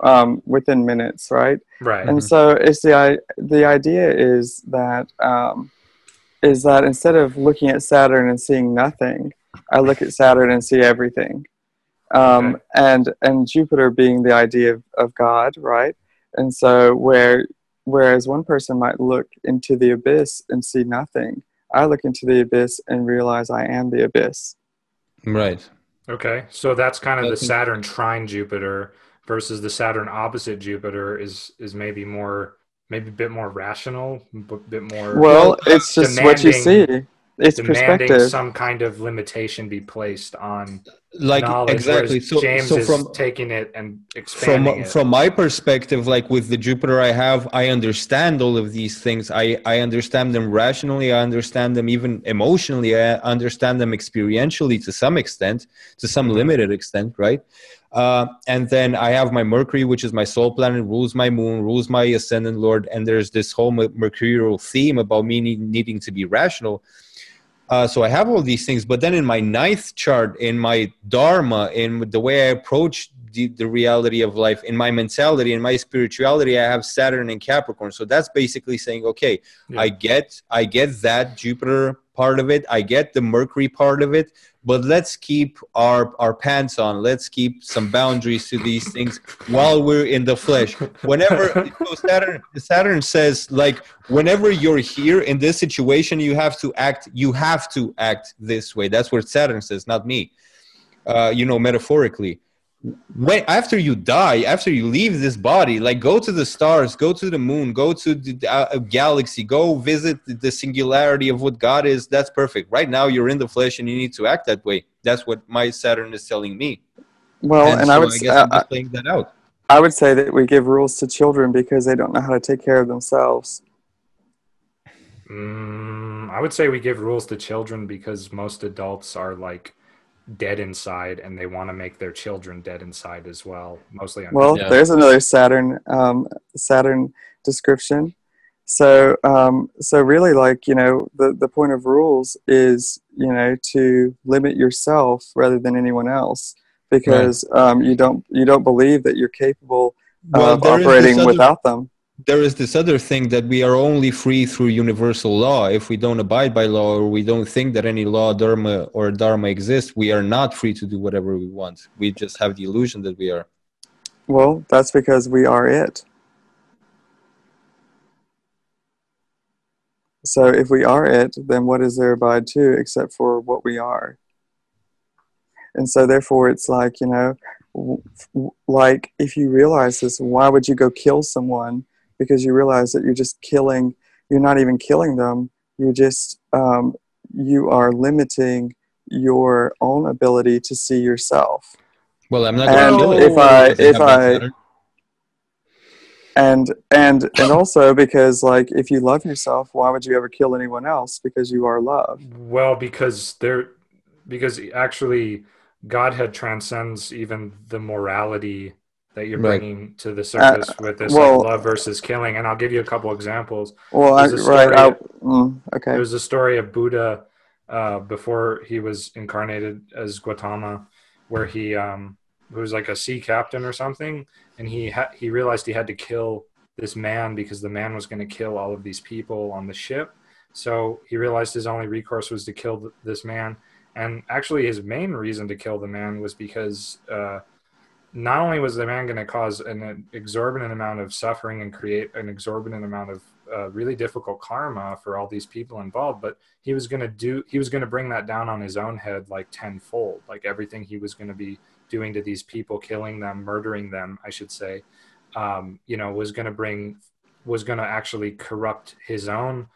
Okay. within minutes, right? Right. And Mhm. so it's the idea is that instead of looking at Saturn and seeing nothing, I look at Saturn and see everything. Okay. And Jupiter being the idea of God, right? And so whereas one person might look into the abyss and see nothing, I look into the abyss and realize I am the abyss. Right. Okay. So that's kind of the That's Saturn interesting. trine Jupiter versus the Saturn opposite Jupiter is maybe a bit more rational, a bit more Well, it's just what you see. It's demanding perspective. some kind of limitation be placed on like knowledge, exactly. whereas James is From taking it and expanding it. from my perspective, like with the Jupiter I have, I understand all of these things. I understand them rationally, I understand them even emotionally, I understand them experientially to some extent, to some limited extent, right? And then I have my Mercury, which is my soul planet, rules my moon, rules my ascendant lord, and there's this whole mercurial theme about me needing to be rational. So I have all these things, but then in my ninth chart, in my dharma, in the way I approach the reality of life, in my mentality, in my spirituality, I have Saturn and Capricorn. So that's basically saying, okay, I get that Jupiter part of it, I get the Mercury part of it, but let's keep our pants on. Let's keep some boundaries to these things while we're in the flesh. Whenever Saturn says, like, whenever you're here in this situation, you have to act this way. That's what Saturn says, not me. Metaphorically. When after you die, after you leave this body, like, go to the stars, go to the moon, go to the galaxy, go visit the singularity of what God is. That's perfect. Right now you're in the flesh and you need to act that way. That's what my Saturn is telling me. Well, and so I guess I'm just playing that out. I would say that we give rules to children because they don't know how to take care of themselves. I would say we give rules to children because most adults are like dead inside and they want to make their children dead inside as well, mostly on there's another Saturn description. So really, like, the point of rules is, to limit yourself rather than anyone else, because you don't believe that you're capable of operating without them. There is this other thing that we are only free through universal law. If we don't abide by law, or we don't think that any law, dharma exists, we are not free to do whatever we want. We just have the illusion that we are. Well, that's because we are it. So if we are it, then what is there abide to except for what we are? And so therefore it's like, like, if you realize this, why would you go kill someone? Because you realize that you're not even killing them. You just, you are limiting your own ability to see yourself. Well, I'm not going to kill you. And also because, like, if you love yourself, why would you ever kill anyone else? Because you are love. Well, because actually Godhead transcends even the morality that you're bringing to the surface with this, like, love versus killing. And I'll give you a couple examples. There's a story of Buddha before he was incarnated as Gautama, where he was like a sea captain or something, and he realized he had to kill this man because the man was going to kill all of these people on the ship. So he realized his only recourse was to kill this man. And actually his main reason to kill the man was because not only was the man going to cause an exorbitant amount of suffering and create an exorbitant amount of really difficult karma for all these people involved, but he was going to bring that down on his own head like tenfold. Like, everything he was going to be doing to these people, killing them, murdering them, I should say, was going to actually corrupt his own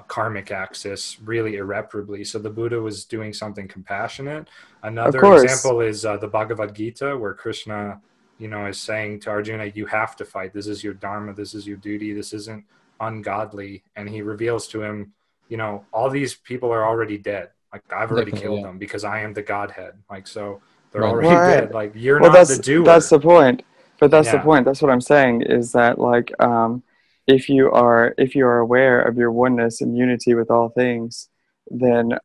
karmic axis really irreparably. So the Buddha was doing something compassionate. Another example is the Bhagavad Gita, where Krishna, is saying to Arjuna, you have to fight. This is your dharma. This is your duty. This isn't ungodly. And he reveals to him, all these people are already dead. Like, I've already killed them because I am the Godhead. Like, so they're already dead. Like, you're not the doer. That's the point. But that's the point. That's what I'm saying, is that, like, if you are aware of your oneness and unity with all things, then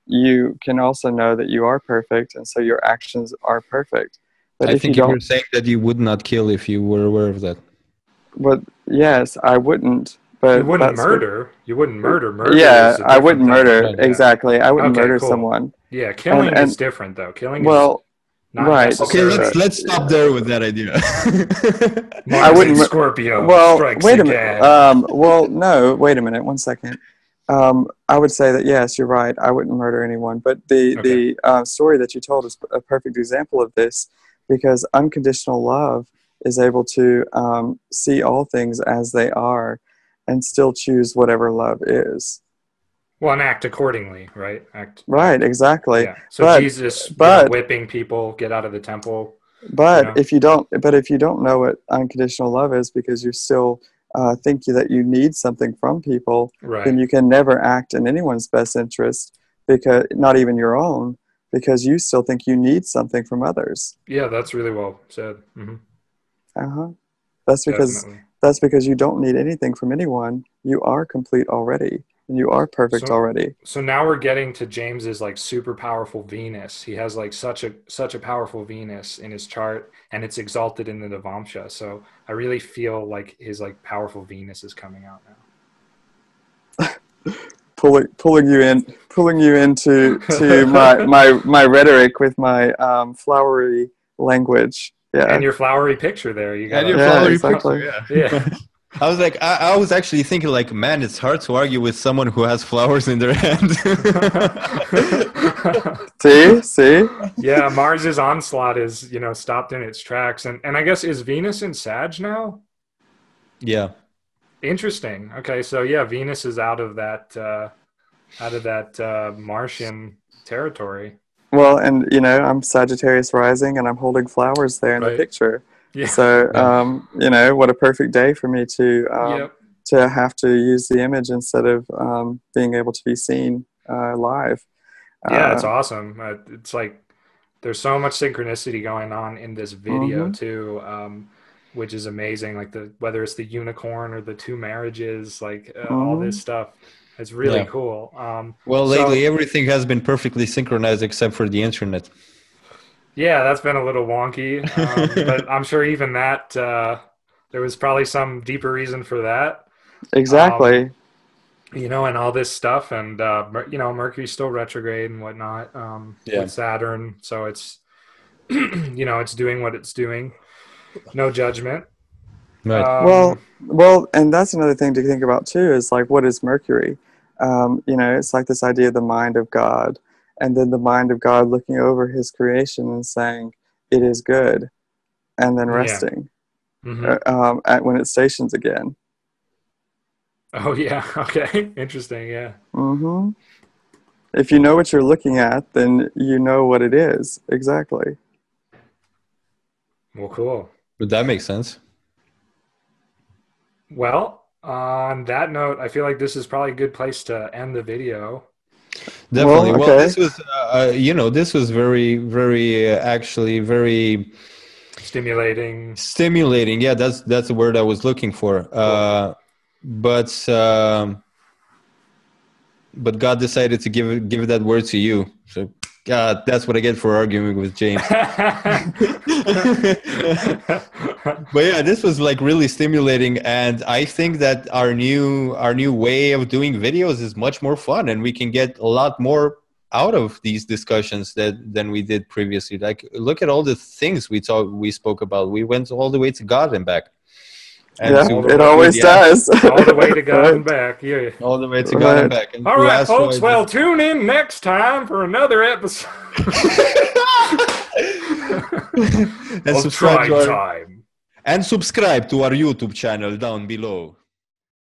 you can also know that you are perfect, and so your actions are perfect. But I think you were saying that you would not kill if you were aware of that. But yes, I wouldn't. But you wouldn't murder. You wouldn't murder. Murder. Yeah, I wouldn't murder. Right, exactly. I wouldn't murder someone. Yeah, killing is different, though. Killing is not necessarily. Okay, let's stop there with that idea. I wouldn't. Scorpio. Well, strikes wait a again. minute. No, wait a minute. 1 second. I would say that, yes, you're right. I wouldn't murder anyone. But the story that you told is a perfect example of this. because unconditional love is able to see all things as they are and still choose whatever love is. Well, and act accordingly, right? Right, exactly. Yeah. So Jesus, whipping people, get out of the temple. But if you don't know what unconditional love is, because you still think that you need something from people, right, then you can never act in anyone's best interest, because not even your own, because you still think you need something from others. Yeah, that's really well said. That's because you don't need anything from anyone. You are complete already, and you are perfect already. So now we're getting to James's like super powerful Venus. He has like such a powerful Venus in his chart, and it's exalted in the Navamsha. So I really feel like his like powerful Venus is coming out now. pulling you into my rhetoric with my flowery language. Yeah. And your flowery picture there. You got your flowery exactly. picture. Yeah. I was like, I was actually thinking, like, man, it's hard to argue with someone who has flowers in their hand. See? Yeah, Mars's onslaught is, stopped in its tracks. And I guess, is Venus in Sag now? Yeah. Interesting. Okay, so yeah, Venus is out of that Martian territory. Well, and I'm Sagittarius rising, and I'm holding flowers there in the picture. Yeah. So, what a perfect day for me to have to use the image instead of being able to be seen live. Yeah, it's awesome. It's like there's so much synchronicity going on in this video too, which is amazing. Like whether it's the unicorn or the two marriages, like all this stuff. It's really cool. Lately everything has been perfectly synchronized except for the internet. Yeah, that's been a little wonky, but I'm sure even that there was probably some deeper reason for that. Exactly. And all this stuff, and Mercury's still retrograde and whatnot with Saturn, so it's it's doing what it's doing. No judgment. Right. Well, and that's another thing to think about too. Is like, what is Mercury? It's like this idea of the mind of God, and then the mind of God looking over His creation and saying, "It is good," and then resting when it stations again. Oh yeah. Okay. Interesting. Yeah. If you know what you're looking at, then you know what it is exactly. Well, cool. But that makes sense. Well, on that note, I feel like this is probably a good place to end the video. Definitely. Well, this was, this was very, very, actually very stimulating. Stimulating. Yeah, that's the word I was looking for. Cool. But God decided to give that word to you. So, God, that's what I get for arguing with James. But yeah, this was like really stimulating, and I think that our new way of doing videos is much more fun, and we can get a lot more out of these discussions than we did previously. Like, look at all the things we spoke about. We went all the way to God and back. And it always does. All the way to God and back. Yeah. All the way to God and back. And all right, folks. Well, tune in next time for another episode. And subscribe to our YouTube channel down below.